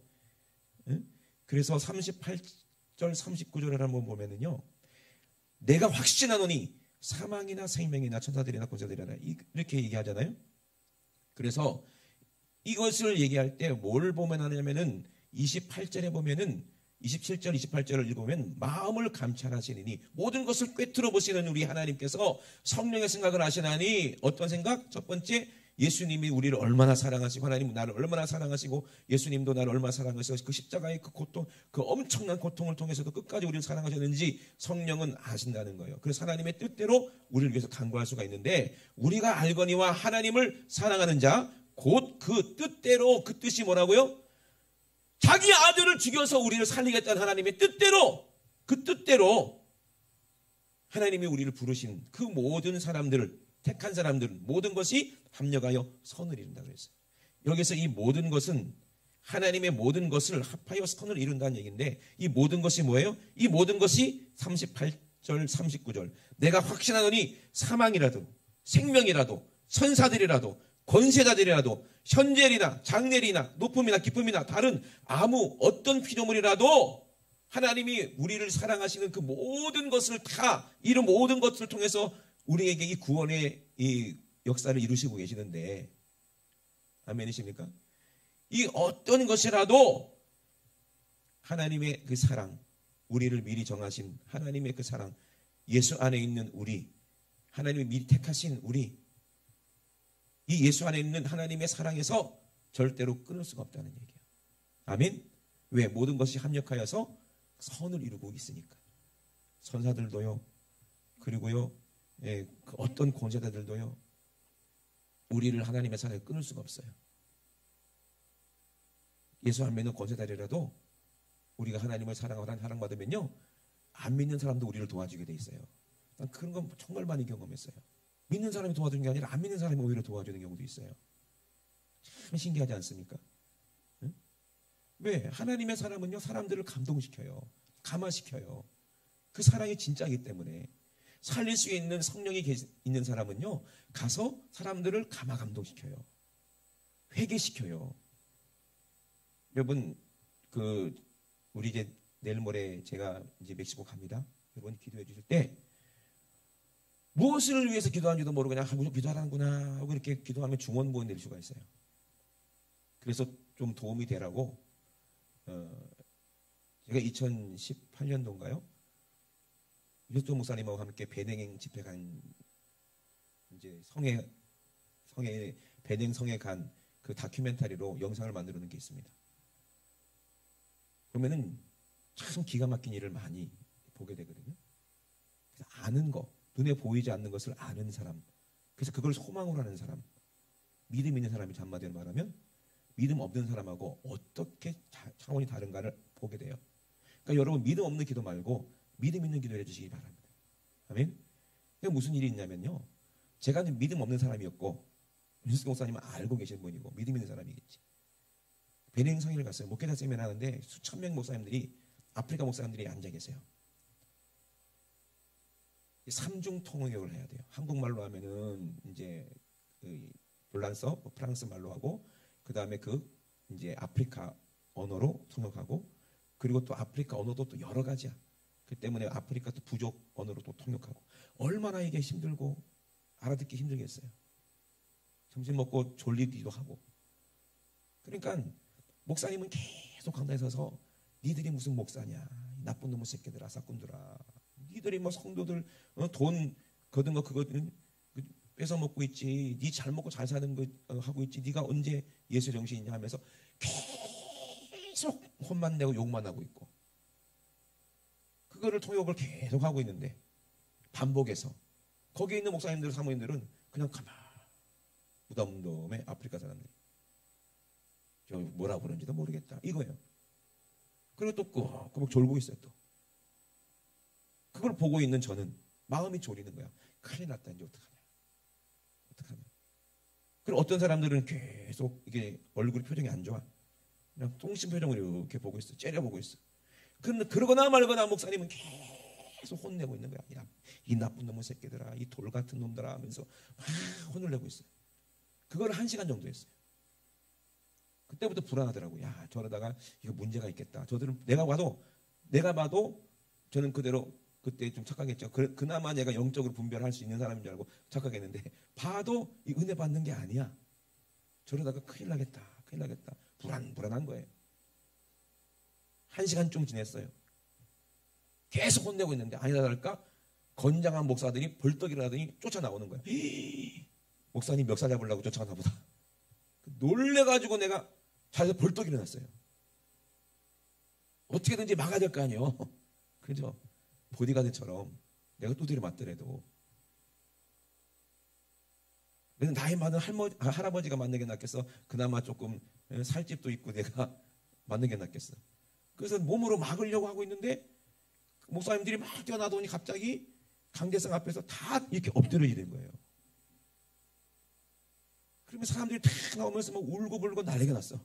그래서 38절 39절을 한번 보면은요, 내가 확신하노니 사망이나 생명이나 천사들이나 권세들이나 이렇게 얘기하잖아요. 그래서 이것을 얘기할 때 뭘 보면 하냐면은 28절에 보면은 27절 28절을 읽으면 마음을 감찰하시니 모든 것을 꿰뚫어 보시는 우리 하나님께서 성령의 생각을 하시나니 어떤 생각? 첫 번째, 예수님이 우리를 얼마나 사랑하시고 하나님은 나를 얼마나 사랑하시고 예수님도 나를 얼마나 사랑하셔서 그 십자가의 그 고통, 그 엄청난 고통을 통해서도 끝까지 우리를 사랑하셨는지 성령은 아신다는 거예요. 그래서 하나님의 뜻대로 우리를 위해서 간구할 수가 있는데, 우리가 알거니와 하나님을 사랑하는 자 곧 그 뜻대로, 그 뜻이 뭐라고요? 자기 아들을 죽여서 우리를 살리겠다는 하나님의 뜻대로, 그 뜻대로 하나님이 우리를 부르신 그 모든 사람들을, 택한 사람들은 모든 것이 합력하여 선을 이룬다고 했어요. 여기서 이 모든 것은 하나님의 모든 것을 합하여 선을 이룬다는 얘기인데, 이 모든 것이 뭐예요? 이 모든 것이 38절 39절 내가 확신하노니 사망이라도 생명이라도 천사들이라도 권세자들이라도 현재리나 장래리나 높음이나 기쁨이나 다른 아무 어떤 피조물이라도 하나님이 우리를 사랑하시는 그 모든 것을 다, 이런 모든 것을 통해서 우리에게 이 구원의 이 역사를 이루시고 계시는데, 아멘이십니까? 이 어떤 것이라도 하나님의 그 사랑, 우리를 미리 정하신 하나님의 그 사랑, 예수 안에 있는 우리, 하나님이 미리 택하신 우리, 이 예수 안에 있는 하나님의 사랑에서 절대로 끊을 수가 없다는 얘기예요. 아멘? 왜? 모든 것이 합력하여서 선을 이루고 있으니까. 선사들도요, 그리고요, 그 어떤 권세자들도요, 우리를 하나님의 사랑에 끊을 수가 없어요. 예수 안 믿는 권세자들이라도 우리가 하나님을 사랑받으면요, 안 믿는 사람도 우리를 도와주게 돼 있어요. 난 그런 건 정말 많이 경험했어요. 믿는 사람이 도와주는 게 아니라 안 믿는 사람이 오히려 도와주는 경우도 있어요. 참 신기하지 않습니까? 응? 왜? 하나님의 사랑은요, 사람들을 감동시켜요. 감화시켜요. 그 사랑이 진짜이기 때문에. 살릴 수 있는 성령이 있는 사람은요, 가서 사람들을 감동시켜요. 회개시켜요. 여러분, 우리 이제 내일 모레 제가 이제 멕시코 갑니다. 여러분 기도해 주실 때 무엇을 위해서 기도하는지도 모르고 그냥 무슨 기도하라는구나 하고 이렇게 기도하면 중원부원 낼 수가 있어요. 그래서 좀 도움이 되라고 제가 2018년도인가요? 유석조 목사님하고 함께 배냉 집회 간, 이제 배냉성에 간 그 다큐멘터리로 영상을 만들어 놓은 게 있습니다. 그러면은 참 기가 막힌 일을 많이 보게 되거든요. 그래서 아는 거, 눈에 보이지 않는 것을 아는 사람, 그래서 그걸 소망으로 하는 사람, 믿음 있는 사람이 한마디로 말하면 믿음 없는 사람하고 어떻게 차원이 다른가를 보게 돼요. 그러니까 여러분 믿음 없는 기도 말고 믿음 있는 기도를 해주시기 바랍니다. 아멘. 이게 무슨 일이 있냐면요. 제가 믿음 없는 사람이었고 윤수경 목사님은 알고 계신 분이고 믿음 있는 사람이겠지. 베닝 성회를 갔어요. 목회자 세미나 하는데 수천 명 목사님들이 아프리카 목사님들이 앉아 계세요. 삼중 통역을 해야 돼요. 한국말로 하면은 이제 그 불란서, 프랑스 말로 하고 그 다음에 그 이제 아프리카 언어로 통역하고 그리고 또 아프리카 언어도 또 여러 가지야. 그 때문에 아프리카 또 부족 언어로 또 통역하고 얼마나 이게 힘들고 알아듣기 힘들겠어요. 점심 먹고 졸리기도 하고. 그러니까 목사님은 계속 강단에 서서 니들이 무슨 목사냐, 나쁜 놈의 새끼들아, 사꾼들아. 니들이 뭐 성도들 돈 거둔 거 그거 뺏어 먹고 있지. 니 잘 먹고 잘 사는 거 하고 있지. 니가 언제 예수 정신이냐 하면서 계속 혼만 내고 욕만 하고 있고. 그거를 통역을 계속 하고 있는데 반복해서 거기에 있는 목사님들 사모님들은 그냥 가만 무덤덤해. 아프리카 사람들이 저 뭐라고 그런지도 모르겠다 이거예요. 그리고 또 꾹꾹 졸고 있어요. 또 그걸 보고 있는 저는 마음이 졸이는 거야. 큰일 났다. 이제 어떡하냐. 그리고 어떤 사람들은 계속 이게 얼굴 표정이 안 좋아. 그냥 똥심 표정으로 이렇게 보고 있어. 째려보고 있어. 그런데 그러거나 말거나 목사님은 계속 혼내고 있는 거야. 야, 이 나쁜 놈의 새끼들아, 이 돌 같은 놈들아 하면서 막 혼을 내고 있어요. 그걸 1시간 정도 했어요. 그때부터 불안하더라고요. 야, 저러다가 이거 문제가 있겠다. 저들은 내가 봐도 저는 그대로 그때 좀 착각했죠. 그나마 내가 영적으로 분별할 수 있는 사람인 줄 알고 착각했는데 봐도 이 은혜 받는 게 아니야. 저러다가 큰일 나겠다. 불안한 거예요. 1시간쯤 지냈어요. 계속 혼내고 있는데 아니다 다를까 건장한 목사들이 벌떡 일어나더니 쫓아나오는 거예요. 목사님 멱살 잡으려고 쫓아가나 보다. 놀래가지고 내가 자리에서 벌떡 일어났어요. 어떻게든지 막아야 될 거 아니에요. 그죠? 보디가드처럼 내가 두드려 맞더라도. 그래서 나이 많은 할아버지가 맞는 게 낫겠어. 그나마 조금 살집도 있고 내가 맞는 게 낫겠어. 그래서 몸으로 막으려고 하고 있는데 목사님들이 막 뛰어나더니 갑자기 강대상 앞에서 다 이렇게 엎드려지는 거예요. 그러면 사람들이 탁 나오면서 막 울고불고 난리가 났어.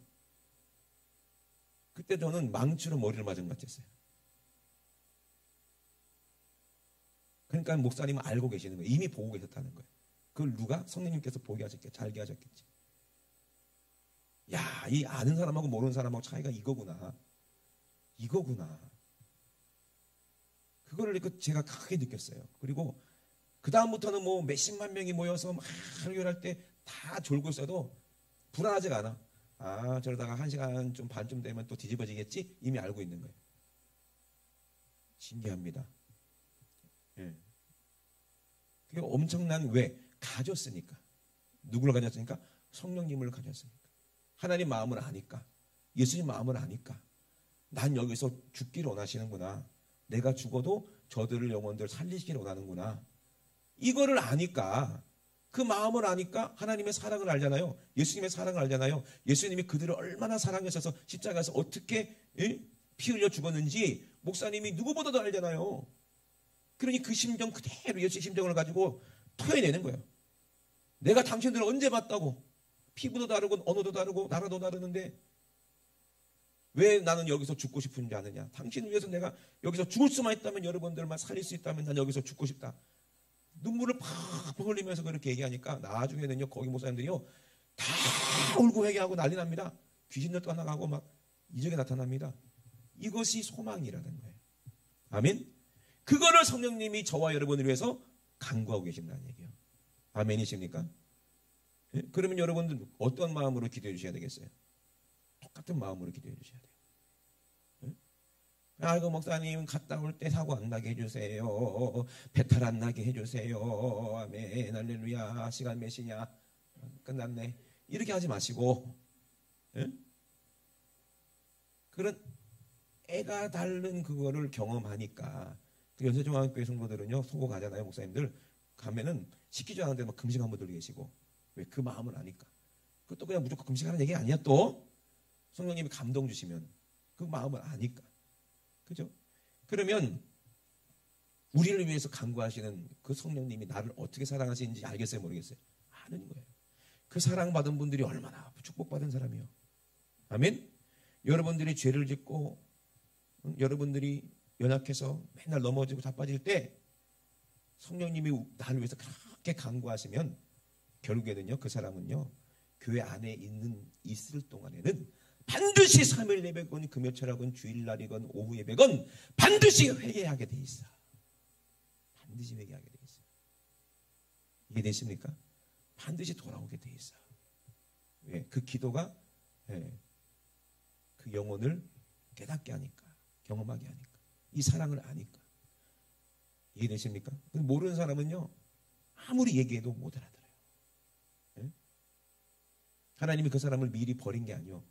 그때 저는 망치로 머리를 맞은 것 같았어요. 그러니까 목사님은 알고 계시는 거예요. 이미 보고 계셨다는 거예요. 그걸 누가? 성령님께서 보게 하셨겠지. 잘게 하셨겠지. 야, 이 아는 사람하고 모르는 사람하고 차이가 이거구나. 그거를 제가 크게 느꼈어요. 그리고 그 다음부터는 뭐 몇십만 명이 모여서 막 설교할 때 다 졸고 있어도 불안하지가 않아. 아, 저러다가 1시간 좀 반쯤 되면 또 뒤집어지겠지? 이미 알고 있는 거예요. 신기합니다. 예. 그게 엄청난 왜? 가졌으니까. 누구를 가졌으니까? 성령님을 가졌으니까. 하나님 마음을 아니까. 예수님 마음을 아니까. 난 여기서 죽기를 원하시는구나. 내가 죽어도 저들을 영혼들 살리시기를 원하는구나. 이거를 아니까. 그 마음을 아니까 하나님의 사랑을 알잖아요. 예수님의 사랑을 알잖아요. 예수님이 그들을 얼마나 사랑하셔서 십자가에서 어떻게 피 흘려 죽었는지 목사님이 누구보다도 알잖아요. 그러니 그 심정 그대로 예수의 심정을 가지고 토해내는 거예요. 내가 당신들을 언제 봤다고. 피부도 다르고 언어도 다르고 나라도 다르는데 왜 나는 여기서 죽고 싶은지 아느냐. 당신을 위해서 내가 여기서 죽을 수만 있다면 여러분들만 살릴 수 있다면 난 여기서 죽고 싶다. 눈물을 팍팍 흘리면서 그렇게 얘기하니까 나중에는요 거기 목사님들이요 다 울고 회개하고 난리 납니다. 귀신들 떠나가고 막 이적이 나타납니다. 이것이 소망이라는 거예요. 아멘. 그거를 성령님이 저와 여러분을 위해서 간구하고 계신다는 얘기예요. 아멘이십니까? 예? 그러면 여러분들 어떤 마음으로 기도해 주셔야 되겠어요? 똑같은 마음으로 기도해 주셔야 돼요. 아이고 목사님 갔다 올 때 사고 안 나게 해주세요. 배탈 안 나게 해주세요. 아멘 할렐루야. 시간 몇 시냐? 끝났네. 이렇게 하지 마시고 그런 애가 다른 그거를 경험하니까 연세종합교회 성도들은요 소고 가잖아요. 목사님들 가면은 시키지 않았는데 막 금식한 분들도 계시고. 왜? 그 마음을 아니까. 그것도 그냥 무조건 금식하는 얘기가 아니야. 또 성령님이 감동 주시면 그 마음을 아니까. 그죠? 그러면 우리를 위해서 간구하시는 그 성령님이 나를 어떻게 사랑하시는지 알겠어요? 모르겠어요? 아는 거예요. 그 사랑받은 분들이 얼마나 축복받은 사람이요. 아멘? 여러분들이 죄를 짓고 여러분들이 연약해서 맨날 넘어지고 자빠질 때 성령님이 나를 위해서 그렇게 간구하시면 결국에는요, 그 사람은요, 교회 안에 있을 동안에는 반드시 3일 예배건 금요철학건 주일날이건 오후 예배건 반드시 회개하게 돼 있어. 반드시 회개하게 돼 있어. 이해되십니까? 반드시 돌아오게 돼 있어. 왜? 그 기도가 그 영혼을 깨닫게 하니까, 경험하게 하니까, 이 사랑을 아니까. 이해되십니까? 모르는 사람은요, 아무리 얘기해도 못 알아들어요. 예? 하나님이 그 사람을 미리 버린 게 아니요.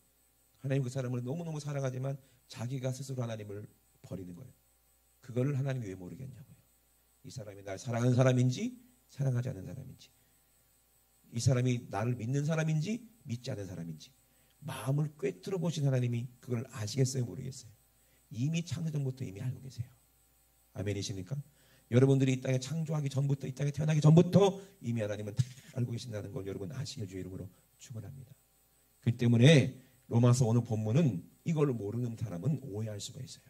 하나님 그 사람을 너무너무 사랑하지만 자기가 스스로 하나님을 버리는 거예요. 그거를 하나님이 왜 모르겠냐고요. 이 사람이 날 사랑하는 사람인지 사랑하지 않는 사람인지, 이 사람이 나를 믿는 사람인지 믿지 않는 사람인지 마음을 꿰뚫어 보신 하나님이 그걸 아시겠어요? 모르겠어요? 이미 창세전부터 이미 알고 계세요. 아멘이십니까? 여러분들이 이 땅에 창조하기 전부터, 이 땅에 태어나기 전부터 이미 하나님은 다 알고 계신다는 걸 여러분 아시길 주의 이름으로 축원합니다. 그렇기 때문에 로마서 오늘 본문은 이걸 모르는 사람은 오해할 수가 있어요.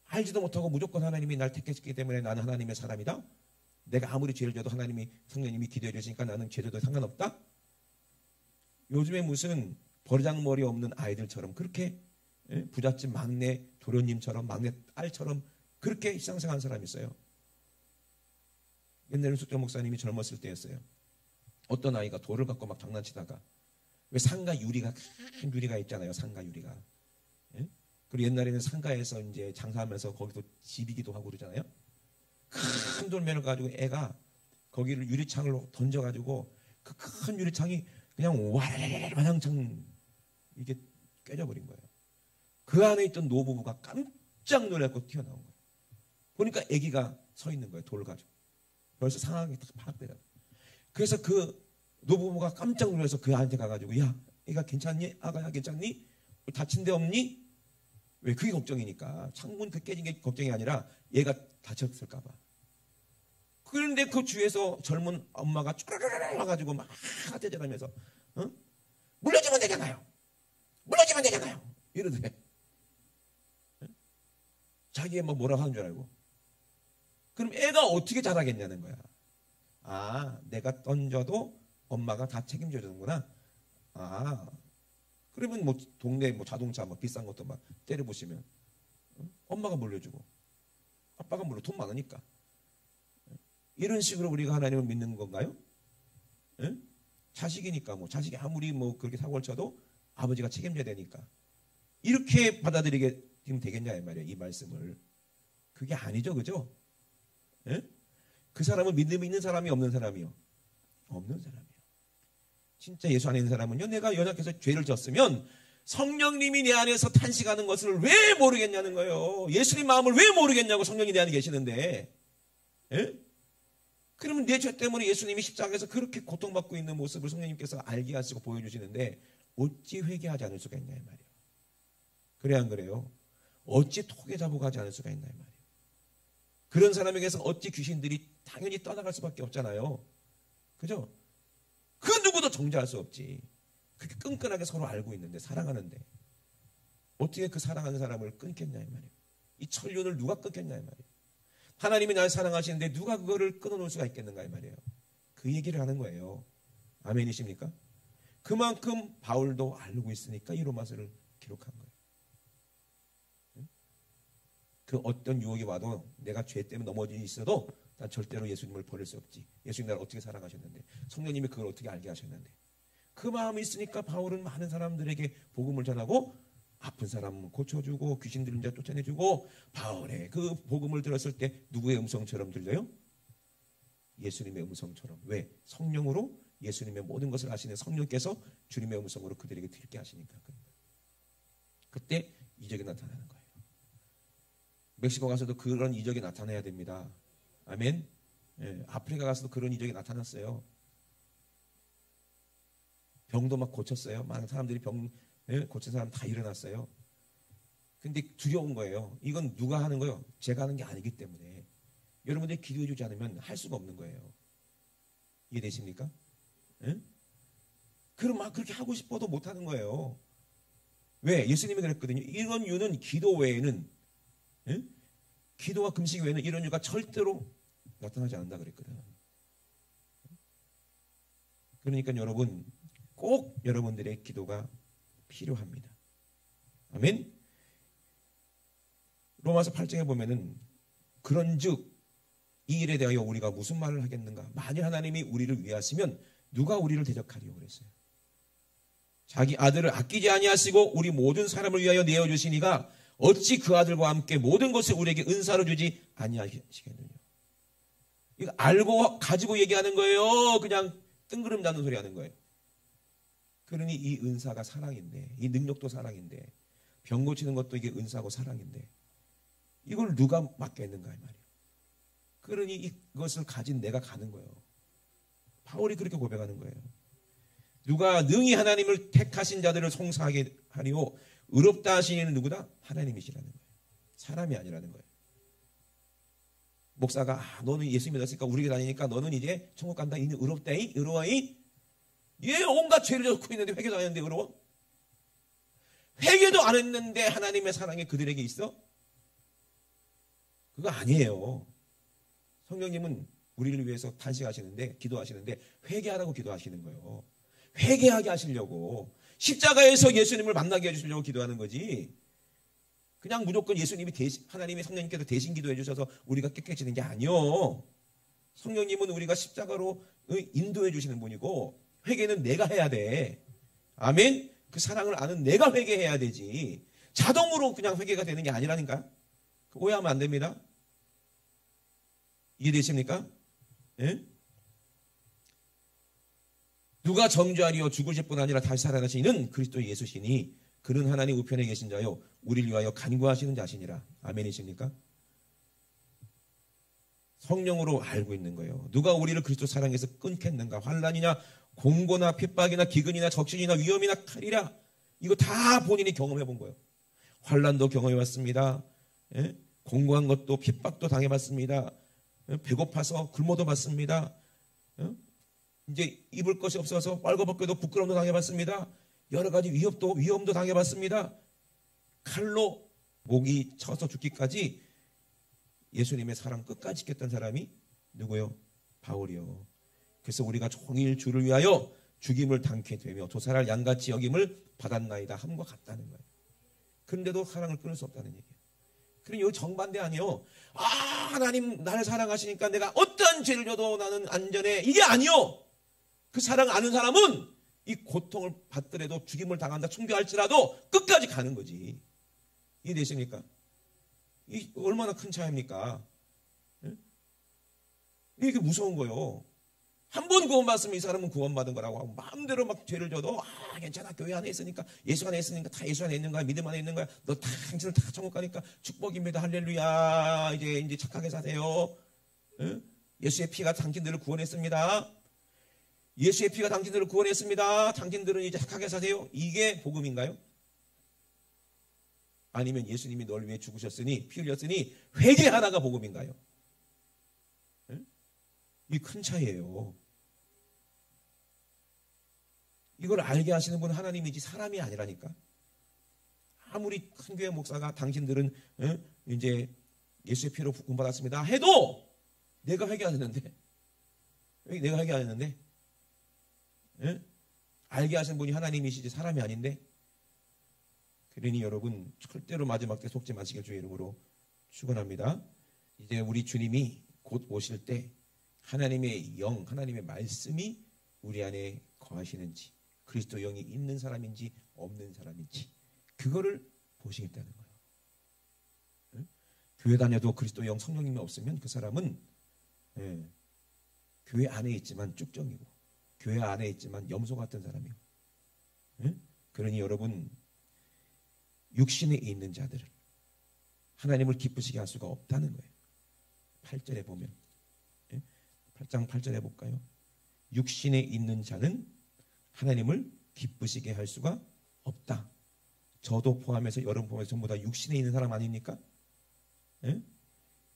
알지도 못하고 무조건 하나님이 날 택했기 때문에 나는 하나님의 사람이다. 내가 아무리 죄를 져도 하나님이, 성령님이 기도해 주시니까 나는 죄 져도 상관없다. 요즘에 무슨 버르장머리 없는 아이들처럼 그렇게 부잣집 막내 도련님처럼 막내 딸처럼 그렇게 일상생활한 사람이 있어요. 옛날에 숙정 목사님이 젊었을 때였어요. 어떤 아이가 돌을 갖고 막 장난치다가, 왜 상가 유리가, 큰 유리가 있잖아요. 상가 유리가. 예? 그리고 옛날에는 상가에서 이제 장사하면서 거기도 집이기도 하고 그러잖아요. 큰 돌멩이를 가지고 애가 거기를 유리창으로 던져가지고 그 큰 유리창이 그냥 와라라라라랑 이게 깨져버린 거예요. 그 안에 있던 노부부가 깜짝 놀랐고 튀어나온 거예요. 보니까 아기가 서 있는 거예요. 돌을 가지고. 벌써 상황이 다 파악되잖아요. 그래서 그 노부부가 깜짝 놀라서 그 아이한테 가가지고, 야, 애가 괜찮니? 아가야 괜찮니? 다친 데 없니? 왜? 그게 걱정이니까. 창문 그 깨진 게 걱정이 아니라 얘가 다쳤을까 봐. 그런데 그 주위에서 젊은 엄마가 쭈르르르 와가지고 막 대절하면서, 물러주면 되잖아요. 물러주면 되잖아요. 이러더래. 자기가 뭐 뭐라고 하는 줄 알고. 그럼 애가 어떻게 자라겠냐는 거야. 아, 내가 던져도 엄마가 다 책임져 주는구나. 아, 그러면 뭐 동네 뭐 자동차 뭐 비싼 것도 막 때려보시면 엄마가 물려주고 아빠가 물려, 돈 많으니까. 이런 식으로 우리가 하나님을 믿는 건가요? 예? 자식이니까 뭐 자식이 아무리 뭐 그렇게 사고를 쳐도 아버지가 책임져야 되니까 이렇게 받아들이게 되면 되겠냐 이 말이에요. 이 말씀을. 그게 아니죠, 그죠? 예? 그 사람은 믿음이 있는 사람이 없는 사람이요? 없는 사람이요. 진짜 예수 안에 있는 사람은요, 내가 연약해서 죄를 졌으면 성령님이 내 안에서 탄식하는 것을 왜 모르겠냐는 거예요. 예수님 마음을 왜 모르겠냐고. 성령이 내 안에 계시는데. 예? 그러면 내 죄 때문에 예수님이 십자가에서 그렇게 고통받고 있는 모습을 성령님께서 알게 하시고 보여주시는데 어찌 회개하지 않을 수가 있냐 이 말이에요. 그래 안 그래요? 어찌 톡에 잡아가지 않을 수가 있나 이 말이에요. 그런 사람에게서 어찌 귀신들이 당연히 떠나갈 수밖에 없잖아요. 그죠? 그 누구도 정죄할 수 없지. 그렇게 끈끈하게 서로 알고 있는데, 사랑하는데 어떻게 그 사랑하는 사람을 끊겠냐 이 말이에요. 이 천륜을 누가 끊겠냐 이 말이에요. 하나님이 날 사랑하시는데 누가 그거를 끊어놓을 수가 있겠는가 이 말이에요. 그 얘기를 하는 거예요. 아멘이십니까? 그만큼 바울도 알고 있으니까 이 로마서를 기록한 거예요. 그 어떤 유혹이 와도 내가 죄 때문에 넘어져 있어도 난 절대로 예수님을 버릴 수 없지. 예수님 나를 어떻게 사랑하셨는데, 성령님이 그걸 어떻게 알게 하셨는데, 그 마음이 있으니까 바울은 많은 사람들에게 복음을 전하고 아픈 사람 고쳐주고 귀신 들린 자 쫓아내주고. 바울의 그 복음을 들었을 때 누구의 음성처럼 들려요? 예수님의 음성처럼. 왜? 성령으로 예수님의 모든 것을 아시는 성령께서 주님의 음성으로 그들에게 들게 하시니까. 그때 이적이 나타나는 거예요. 멕시코 가서도 그런 이적이 나타나야 됩니다. 아멘. 아프리카 가서도 그런 이적이 나타났어요. 병도 막 고쳤어요. 많은 사람들이 병 고친 사람 다 일어났어요. 근데 두려운 거예요. 이건 누가 하는 거예요? 제가 하는 게 아니기 때문에. 여러분들이 기도해 주지 않으면 할 수가 없는 거예요. 이해되십니까? 그럼 막 그렇게 하고 싶어도 못 하는 거예요. 왜? 예수님이 그랬거든요. 이런 이유는 기도 외에는, 기도와 금식 외에는 이런 이유가 절대로 나타나지 않는다 그랬거든. 그러니까 여러분, 꼭 여러분들의 기도가 필요합니다. 아멘. 로마서 8장에 보면은 그런즉 이 일에 대하여 우리가 무슨 말을 하겠는가? 만일 하나님이 우리를 위하시면 누가 우리를 대적하리요? 그랬어요. 자기 아들을 아끼지 아니하시고 우리 모든 사람을 위하여 내어 주시니가 어찌 그 아들과 함께 모든 것을 우리에게 은사로 주지 아니하시겠느냐? 이거 알고 가지고 얘기하는 거예요. 그냥 뜬구름 잡는 소리 하는 거예요. 그러니 이 은사가 사랑인데, 이 능력도 사랑인데, 병 고치는 것도 이게 은사고 사랑인데, 이걸 누가 맡겠는가 이 말이에요. 그러니 이것을 가진 내가 가는 거예요. 바울이 그렇게 고백하는 거예요. 누가 능히 하나님을 택하신 자들을 송사하게 하리요 의롭다 하시는 이는 누구다? 하나님이시라는 거예요. 사람이 아니라는 거예요. 목사가 너는 예수 믿었으니까 우리 교회 다니니까 너는 이제 천국 간다. 이는 의롭다이? 의로워이? 얘 온갖 죄를 졌고 있는데 회개도 안 했는데 의로워? 회개도 안 했는데 하나님의 사랑이 그들에게 있어? 그거 아니에요. 성령님은 우리를 위해서 탄식하시는데, 기도하시는데 회개하라고 기도하시는 거예요. 회개하게 하시려고, 십자가에서 예수님을 만나게 해주시려고 기도하는 거지. 그냥 무조건 예수님이 하나님의 성령님께서 대신 기도해 주셔서 우리가 깨끗해지는 게 아니요. 성령님은 우리가 십자가로 인도해 주시는 분이고, 회개는 내가 해야 돼. 아멘. 그 사랑을 아는 내가 회개해야 되지. 자동으로 그냥 회개가 되는 게 아니라니까. 오해하면 안 됩니다. 이해되십니까? 예? 누가 정죄하리요 죽으실 뿐 아니라 다시 살아나시는 그리스도 예수시니 그는 하나님 우편에 계신 자요 우리를 위하여 간구하시는 자시니라. 아멘이십니까? 성령으로 알고 있는 거예요. 누가 우리를 그리스도 사랑해서 끊겠는가? 환난이냐 공고나 핍박이나 기근이나 적신이나 위험이나 칼이라. 이거 다 본인이 경험해 본 거예요. 환난도 경험해 봤습니다. 예? 공고한 것도 핍박도 당해봤습니다. 배고파서 굶어도 봤습니다. 이제 입을 것이 없어서 빨고벗겨도 부끄러움도 당해봤습니다. 여러 가지 위험도 당해봤습니다. 칼로 목이 쳐서 죽기까지 예수님의 사랑 끝까지 지켰던 사람이 누구요? 바울이요. 그래서 우리가 종일 주를 위하여 죽임을 당케 되며 도살할 양같이 여김을 받았나이다 함과 같다는 거예요. 그런데도 사랑을 끊을 수 없다는 얘기예요. 그럼 여기 정반대 아니요. 하나님 나를 사랑하시니까 내가 어떤 죄를 져도 나는 안전해. 이게 아니요. 그 사랑 아는 사람은 이 고통을 받더라도 죽임을 당한다 충교할지라도 끝까지 가는 거지. 이해되십니까? 이 얼마나 큰 차이입니까? 이게 무서운 거요. 한 번 구원받으면 이 사람은 구원받은 거라고 하고 마음대로 막 죄를 져도 괜찮아 교회 안에 있으니까 예수 안에 있으니까 다 예수 안에 있는 거야 믿음 안에 있는 거야 너 당신은 다 천국 가니까 축복입니다 할렐루야 이제 착하게 사세요. 예수의 피가 당신들을 구원했습니다. 예수의 피가 당신들을 구원했습니다. 당신들은 이제 착하게 사세요. 이게 복음인가요? 아니면 예수님이 널 위해 죽으셨으니 피 흘렸으니 회개하라가 복음인가요? 이 큰 차이예요. 이걸 알게 하시는 분은 하나님이지 사람이 아니라니까. 아무리 큰 교회 목사가 당신들은 이제 예수의 피로 구원받았습니다 해도 내가 회개 안 했는데 내가 회개 안 했는데 알게 하시는 분이 하나님이시지 사람이 아닌데. 그러니 여러분 절대로 마지막 때 속지 마시길 주의 이름으로 축원합니다. 이제 우리 주님이 곧 오실 때 하나님의 영, 하나님의 말씀이 우리 안에 거하시는지 그리스도 영이 있는 사람인지 없는 사람인지 그거를 보시겠다는 거예요. 교회 다녀도 그리스도 영 성령님이 없으면 그 사람은 교회 안에 있지만 쭉정이고 교회 안에 있지만 염소 같은 사람이에요. 그러니 여러분 육신에 있는 자들을 하나님을 기쁘시게 할 수가 없다는 거예요. 8절에 보면 8장 8절에 볼까요? 육신에 있는 자는 하나님을 기쁘시게 할 수가 없다. 저도 포함해서 여러분 포함해서 전부 다 육신에 있는 사람 아닙니까? 예?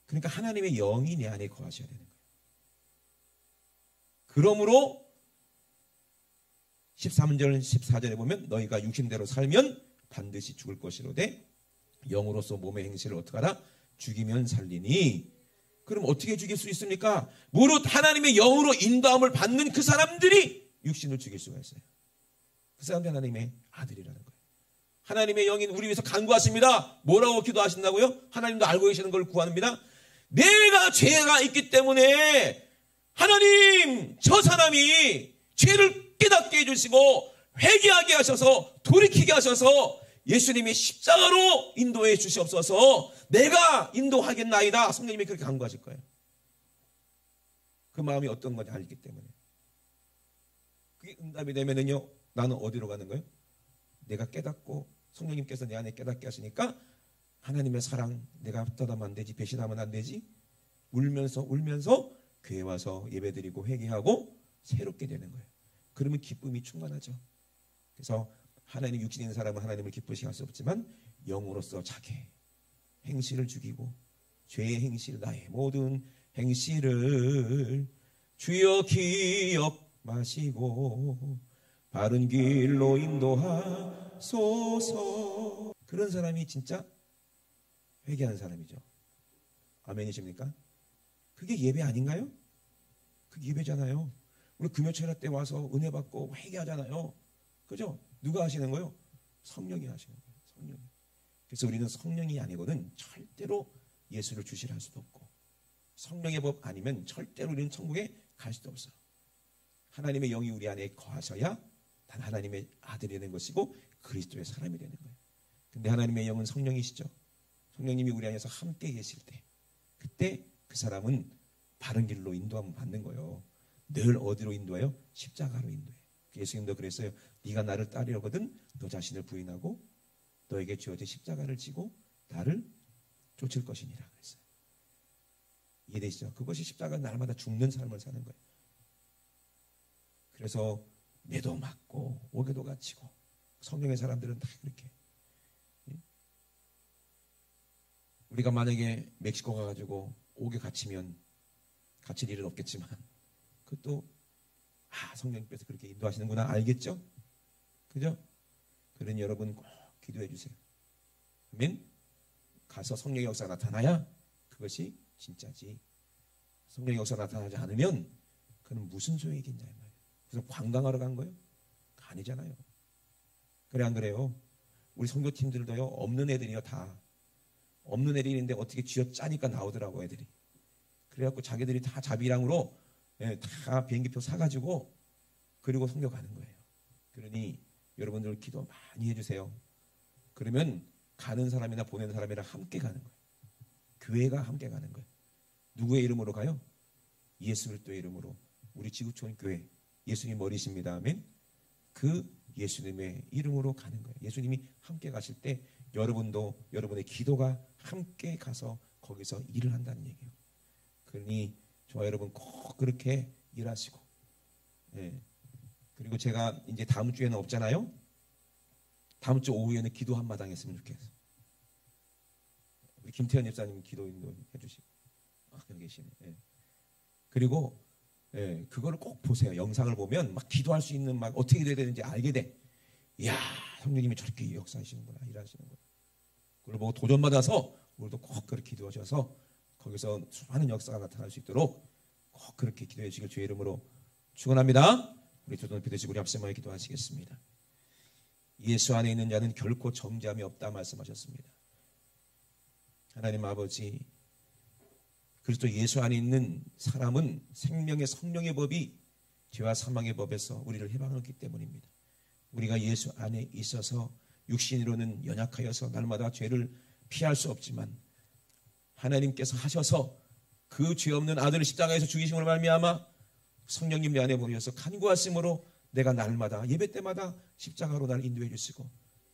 그러니까 하나님의 영이 내 안에 거하셔야 되는 거예요. 그러므로 13절 14절에 보면 너희가 육신대로 살면 반드시 죽을 것이로되 영으로서 몸의 행실을 어떻게 하라? 죽이면 살리니. 그럼 어떻게 죽일 수 있습니까? 무릇 하나님의 영으로 인도함을 받는 그 사람들이 육신을 죽일 수가 있어요. 그 사람들이 하나님의 아들이라는 거예요. 하나님의 영이 우리 위해서 간구하십니다. 뭐라고 기도하신다고요? 하나님도 알고 계시는 걸 구합니다. 내가 죄가 있기 때문에 하나님, 저 사람이 죄를 깨닫게 해주시고 회개하게 하셔서 돌이키게 하셔서 예수님이 십자가로 인도해 주시옵소서. 내가 인도하겠나이다. 성령님이 그렇게 간구하실 거예요. 그 마음이 어떤 건지 알기 때문에. 그게 응답이 되면은요, 나는 어디로 가는 거예요? 내가 깨닫고 성령님께서 내 안에 깨닫게 하시니까 하나님의 사랑, 내가 떠나면 안 되지, 배신하면 안 되지, 울면서 교회 와서 예배드리고 회개하고 새롭게 되는 거예요. 그러면 기쁨이 충만하죠. 그래서 하나님 육신에 있는 사람은 하나님을 기쁘시게 할 수 없지만 영으로서 자기 행실을 죽이고 죄의 행실, 나의 모든 행실을 주여 기억 마시고 바른 길로 인도하소서. 그런 사람이 진짜 회개하는 사람이죠. 아멘이십니까? 그게 예배 아닌가요? 그게 예배잖아요. 우리 금요철야 때 와서 은혜 받고 회개하잖아요. 그죠? 누가 하시는 거예요? 성령이 하시는 거예요. 성령이. 그래서 우리는 성령이 아니고는 절대로 예수를 주시라 할 수도 없고, 성령의 법 아니면 절대로 우리는 천국에 갈 수도 없어요. 하나님의 영이 우리 안에 거하셔야 단 하나님의 아들이 되는 것이고 그리스도의 사람이 되는 거예요. 근데 하나님의 영은 성령이시죠. 성령님이 우리 안에서 함께 계실 때, 그때 그 사람은 바른 길로 인도함을 받는 거예요. 늘 어디로 인도해요? 십자가로 인도해요. 예수님도 그랬어요. 네가 나를 따르려거든 너 자신을 부인하고 너에게 주어진 십자가를 지고 나를 쫓을 것이니라 그랬어요. 이해되시죠? 그것이 십자가는 날마다 죽는 삶을 사는 거예요. 그래서 매도 맞고 오개도 갇히고, 성령의 사람들은 다 그렇게. 우리가 만약에 멕시코 가가지고 오개 갇히면 갇힐 일은 없겠지만 그것도 성령님께서 그렇게 인도하시는구나 알겠죠? 그죠? 그러니 여러분 꼭 기도해 주세요. 아멘? 가서 성령의 역사가 나타나야 그것이 진짜지. 성령의 역사가 나타나지 않으면 그는 무슨 소용이겠냐 말이에요. 그래서 관광하러 간 거예요? 아니잖아요. 그래 안 그래요? 우리 선교팀들도요, 없는 애들이요. 다 없는 애들이 있는데 어떻게 쥐어짜니까 나오더라고 애들이. 그래갖고 자기들이 다 자비랑으로 다 비행기표 사가지고 그리고 선교 가는 거예요. 그러니 여러분들 기도 많이 해주세요. 그러면 가는 사람이나 보내는 사람이랑 함께 가는 거예요. 교회가 함께 가는 거예요. 누구의 이름으로 가요? 예수 그리스도의 이름으로. 우리 지구촌 교회 예수님 머리십니다. 아멘. 그 예수님의 이름으로 가는 거예요. 예수님이 함께 가실 때 여러분도 여러분의 기도가 함께 가서 거기서 일을 한다는 얘기예요. 그러니 저와 여러분 꼭 그렇게 일하시고, 그리고 제가 이제 다음 주에는 없잖아요. 다음 주 오후에는 기도 한마당 했으면 좋겠어요. 우리 김태현 집사님 기도 인도 해주시고, 여기 계시네. 그리고 그거를 꼭 보세요. 영상을 보면 막 기도할 수 있는 막 어떻게 돼야 되는지 알게 돼. 이야, 성령님이 저렇게 역사하시는구나, 일하시는 거예요. 그걸 보고 도전받아서 우리도 꼭 그렇게 기도하셔서 거기서 수많은 역사가 나타날 수 있도록 꼭 그렇게 기도해 주시길 주의 이름으로 축원합니다. 우리 두 손을 펴드시고 우리 앞서 모여 기도하시겠습니다. 예수 안에 있는 자는 결코 정죄함이 없다 말씀하셨습니다. 하나님 아버지, 그리스도 예수 안에 있는 사람은 생명의 성령의 법이 죄와 사망의 법에서 우리를 해방했기 때문입니다. 우리가 예수 안에 있어서 육신으로는 연약하여서 날마다 죄를 피할 수 없지만 하나님께서 하셔서 그 죄 없는 아들을 십자가에서 죽이심으로 말미암아 성령님 내 안에 보내셔서 간구하심으로 내가 날마다 예배 때마다 십자가로 날 인도해 주시고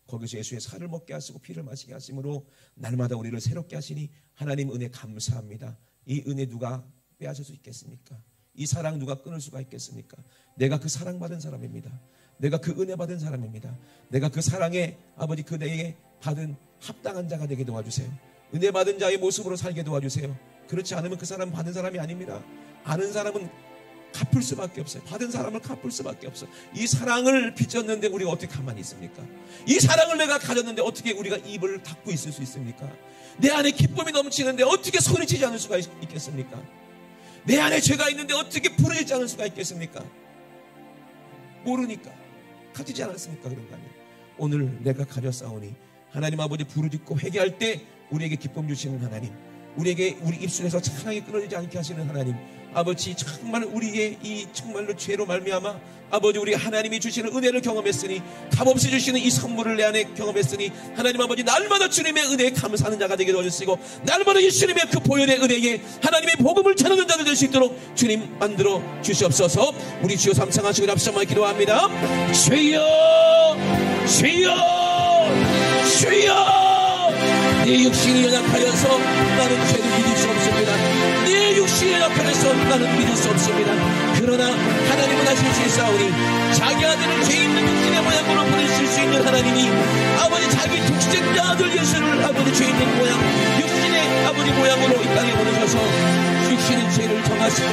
거기서 예수의 살을 먹게 하시고 피를 마시게 하심으로 날마다 우리를 새롭게 하시니 하나님 은혜 감사합니다. 이 은혜 누가 빼앗을 수 있겠습니까? 이 사랑 누가 끊을 수가 있겠습니까? 내가 그 사랑받은 사람입니다. 내가 그 은혜 받은 사람입니다. 내가 그 사랑에 아버지 그 내게 받은 합당한 자가 되게 도와주세요. 은혜 받은 자의 모습으로 살게 도와주세요. 그렇지 않으면 그 사람은 받은 사람이 아닙니다. 아는 사람은 갚을 수밖에 없어요. 받은 사람을 갚을 수밖에 없어요. 이 사랑을 빚졌는데 우리가 어떻게 가만히 있습니까? 이 사랑을 내가 가졌는데 어떻게 우리가 입을 닫고 있을 수 있습니까? 내 안에 기쁨이 넘치는데 어떻게 소리치지 않을 수가 있겠습니까? 내 안에 죄가 있는데 어떻게 부르짖지 않을 수가 있겠습니까? 모르니까 가지지 않았습니까? 그런 거 아니에요. 오늘 내가 가졌사오니 하나님 아버지 부르짖고 회개할 때 우리에게 기쁨 주시는 하나님, 우리에게 우리 입술에서 찬양이 끊어지지 않게 하시는 하나님, 아버지 정말 우리의 이 정말로 죄로 말미암아 아버지 우리 하나님이 주시는 은혜를 경험했으니 값없이 주시는 이 선물을 내 안에 경험했으니 하나님 아버지 날마다 주님의 은혜에 감사하는 자가 되게 도와주시고 날마다 예수님의 그 보혈의 은혜에 하나님의 복음을 전하는 자들 될 수 있도록 주님 만들어 주시옵소서. 우리 주여 삼창하시고 합성하여 기도합니다. 주여 주여 주여, 내 육신이 연약하여서 나는 죄를 믿을 수 없습니다. 내 육신이 연약하여서 나는 믿을 수 없습니다. 그러나 하나님은 하실지사오니 자기 아들을 죄 있는 육신의 모양으로 보내실 수 있는 하나님이 아버지 자기 독생자 아들 예수를 아버지 죄 있는 모양 육신의 아버지 모양으로 이 땅에 보내셔서 육신의 죄를 정하시고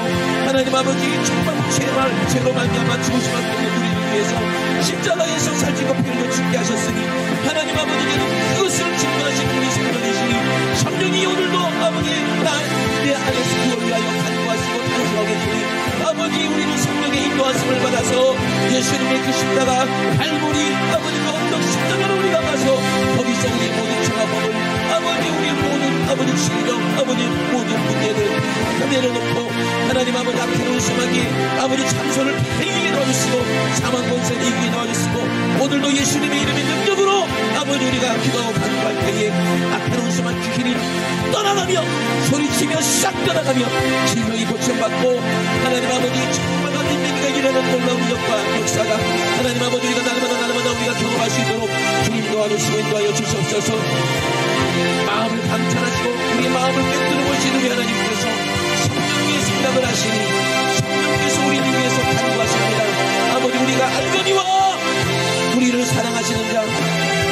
하나님 아버지 정말 죄로 말미암아 죽을 수밖에 없는 우리를 위해서 십자가에서 살찌고 피를 죽게 하셨으니 하나님 아버지께는 그것을 증거하신 우리 성령이시니 성령이 오늘도 아버지 내 안에서 그걸 위하여 간구하시고 탄식하게 주니 아버지 우리는 성령의 인도하심을 받아서 예수님의 그 십자가 갈보리 아버지 그 언덕 십자가로 우리가 가서 거기서 우리 모든 죄악범을 아버지 우리 모든 아버지 질병 아버지 모든 문제를 내려놓고 하나님 아버지 앞으로 심하게 아버지 참선을 이기게 도와주시고 사망 권세를 이기게 도와주시고 오늘도 예수님의 이름의 능력으로 아버지 우리가 기도하고 간구할 때에 앞으로 심한 귀신이 떠나가며 소리치며 싹 떠나가며 질병이 고침받고 하나님 아버지 정말 인민이가 일어나는 놀라운 역과 역사가 하나님 아버지 우리가 날마다 우리가 경험할 수 있도록 주님 도와주시고 인도하여 주시옵소서. 마음을 감찰하시고 우리 마음을 꿰뚫어 보시는 우리 하나님께서 성령의 생각을 하시니 성령께서 우리를 위해서 간구하십니다. 아버지 우리가 알거니와 우리를 사랑하시는 자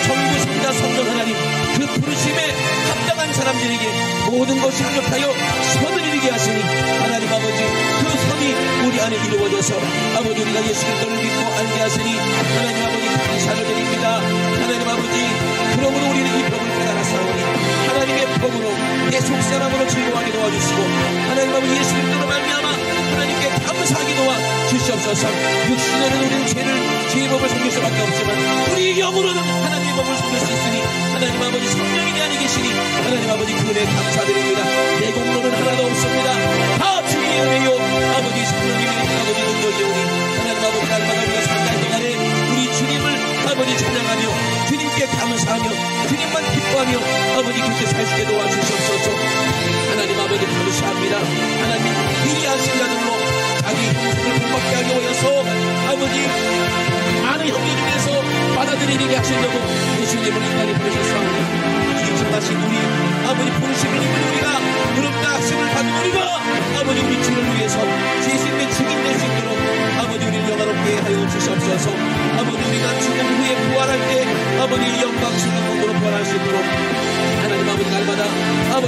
전부 성자 성령 하나님 그 부르심에 합당한 사람들에게 모든 것이 합력하여 선을 이루게 하시니 하나님 아버지 그 선이 우리 안에 이루어져서 아버지 우리가 예수 그리스도를 믿고 알게 하시니 하나님 아버지 감사를 드립니다. 하나님 아버지 그러므로 우리는 이 법을 깨달았사오니 하나님의 법으로 내 속사람으로 즐거워하게 도와주시고 하나님 아버지 예수 그리스도로 말미암아 하나님께 감사하게 도와 주시옵소서. 육신으로는 우리는 죄의 법을 섬길 수밖에 없지만 우리 영으로는 하나님의 법을 섬길 수 있으니 하나님 아버지 성령이 내 안에 계시니 하나님 아버지 그 은혜에 감사드립니다. 내 공로는 하나도 없습니다. 다 주의 은혜요 아버지 성령님의 아버지 능력이오니 하나님 아버지 날마다 우리가 살아갈 동안에 우리 주님을 아버지 찬양하며 주님께 감사하며 주님만 기뻐하며 아버지 그렇게 살 수 있게 도와주시옵소서. 하나님 아버지 감사합니다. 하나님 미리 하신 자들로 자기 형제를 복받게 하기 위해서 아버지 많은 형제 중에서 받아들이게 하시려고 예수님을 이 땅에 보내셨사오니 기증하신 우리 아버지 부르심을 입은 우리가 의롭다 하심을 받은 우리가 아버지 우리 주를 위해서 예수님의 증인될 수 있도록 아버지 우리를 영화롭게 하여 주시옵소서. 아버지 우리가 죽음 후에 부활할 때 아버지 영광스러운 몸으로 부활할 수 있도록 하나님 아버지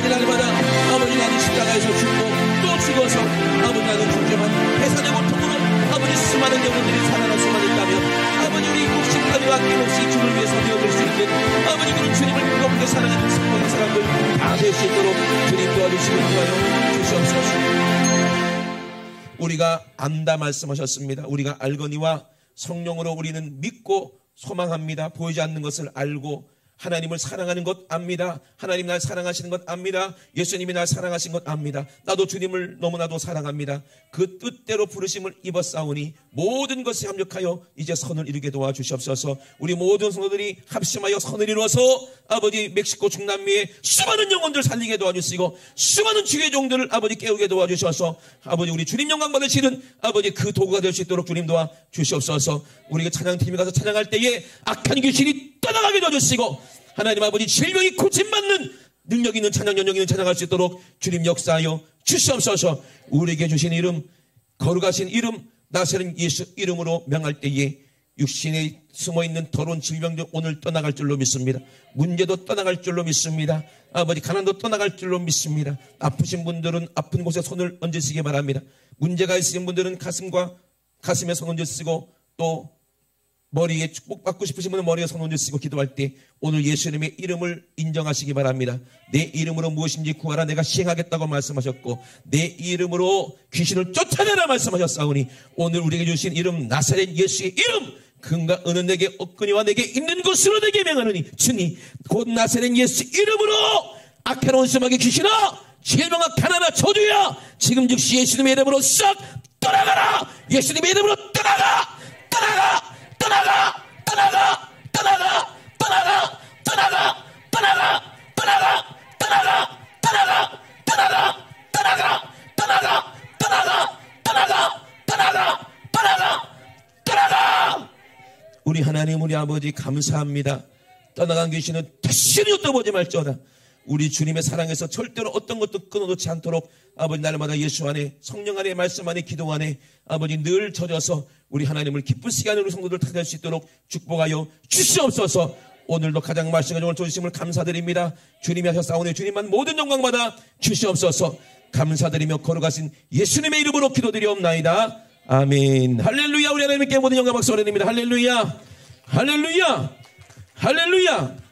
날마다 아버지 나는 십자가에서 죽고 또 죽어서 아버지 나는 죽지만 회사의 고통으로 아버지 수많은 영혼들이 살아날 수만 있다면 아버지 우리 육신까지 아낌없이 주를 위해서 되어줄 수 있는 아버지 그런 주님을 뜨겁게 사랑하는 성공의 사람들 다 될 수 있도록 주님 도와주시고 인도하여 주시옵소서. 우리가 안다 말씀하셨습니다. 우리가 알거니와 성령으로 우리는 믿고 소망합니다. 보이지 않는 것을 알고 하나님을 사랑하는 것 압니다. 하나님 날 사랑하시는 것 압니다. 예수님이 날 사랑하신 것 압니다. 나도 주님을 너무나도 사랑합니다. 그 뜻대로 부르심을 입었사오니 모든 것에 합력하여 이제 선을 이루게 도와주시옵소서. 우리 모든 성도들이 합심하여 선을 이루어서 아버지 멕시코 중남미에 수많은 영혼들 살리게 도와주시고 수많은 주의 종들을 아버지 깨우게 도와주셔서 아버지 우리 주님 영광 받으시는 아버지 그 도구가 될 수 있도록 주님 도와주시옵소서. 우리가 찬양팀이 가서 찬양할 때에 악한 귀신이 떠나가게 도와주시고 하나님 아버지 질병이 고침받는 능력 있는 찬양, 연령 있는 찬양할 수 있도록 주님 역사하여 주시옵소서. 우리에게 주신 이름 거룩하신 이름 나사렛 예수 이름으로 명할 때에 육신에 숨어있는 더러운 질병도 오늘 떠나갈 줄로 믿습니다. 문제도 떠나갈 줄로 믿습니다. 아버지 가난도 떠나갈 줄로 믿습니다. 아프신 분들은 아픈 곳에 손을 얹으시기 바랍니다. 문제가 있으신 분들은 가슴에 손 얹으시고 또 머리에 축복받고 싶으신 분은 머리에 손 얹으시고 기도할 때 오늘 예수님의 이름을 인정하시기 바랍니다. 내 이름으로 무엇인지 구하라 내가 시행하겠다고 말씀하셨고 내 이름으로 귀신을 쫓아내라 말씀하셨사오니 오늘 우리에게 주신 이름 나사렛 예수의 이름 금과 은은 내게 없거니와 내게 있는 것으로 내게 명하노니 주니 곧 나사렛 예수 이름으로 악한 원수마귀 귀신아 질병아 가난아 저주야 지금 즉시 예수님의 이름으로 싹 떠나가라. 예수님의 이름으로 떠나가 떠나가 떠나가 떠나가 떠나가 떠나가 떠나가 떠나가 떠나가 떠나가 떠나가 떠나가 떠나가 떠나가 떠나가 떠나가 떠나가 떠나가 떠나가. 우리 하나님 우리 아버지 감사합니다. 떠나간 귀신은 다시는 떠보지 말지어다. 우리 주님의 사랑에서 절대로 어떤 것도 끊어놓지 않도록 아버지 날마다 예수 안에 성령 안에 말씀 안에 기도 안에 아버지 늘 젖어서 우리 하나님을 기쁘시게 하는 우리 성도들 찾을 수 있도록 축복하여 주시옵소서. 오늘도 가장 말씀과 정을 주심을 감사드립니다. 주님이 하셨사오니 주님만 모든 영광받아 주시옵소서. 감사드리며 걸어가신 예수님의 이름으로 기도드리옵나이다. 아멘. 할렐루야. 우리 하나님께 모든 영광 박수 올려드립니다. 할렐루야. 할렐루야. 할렐루야.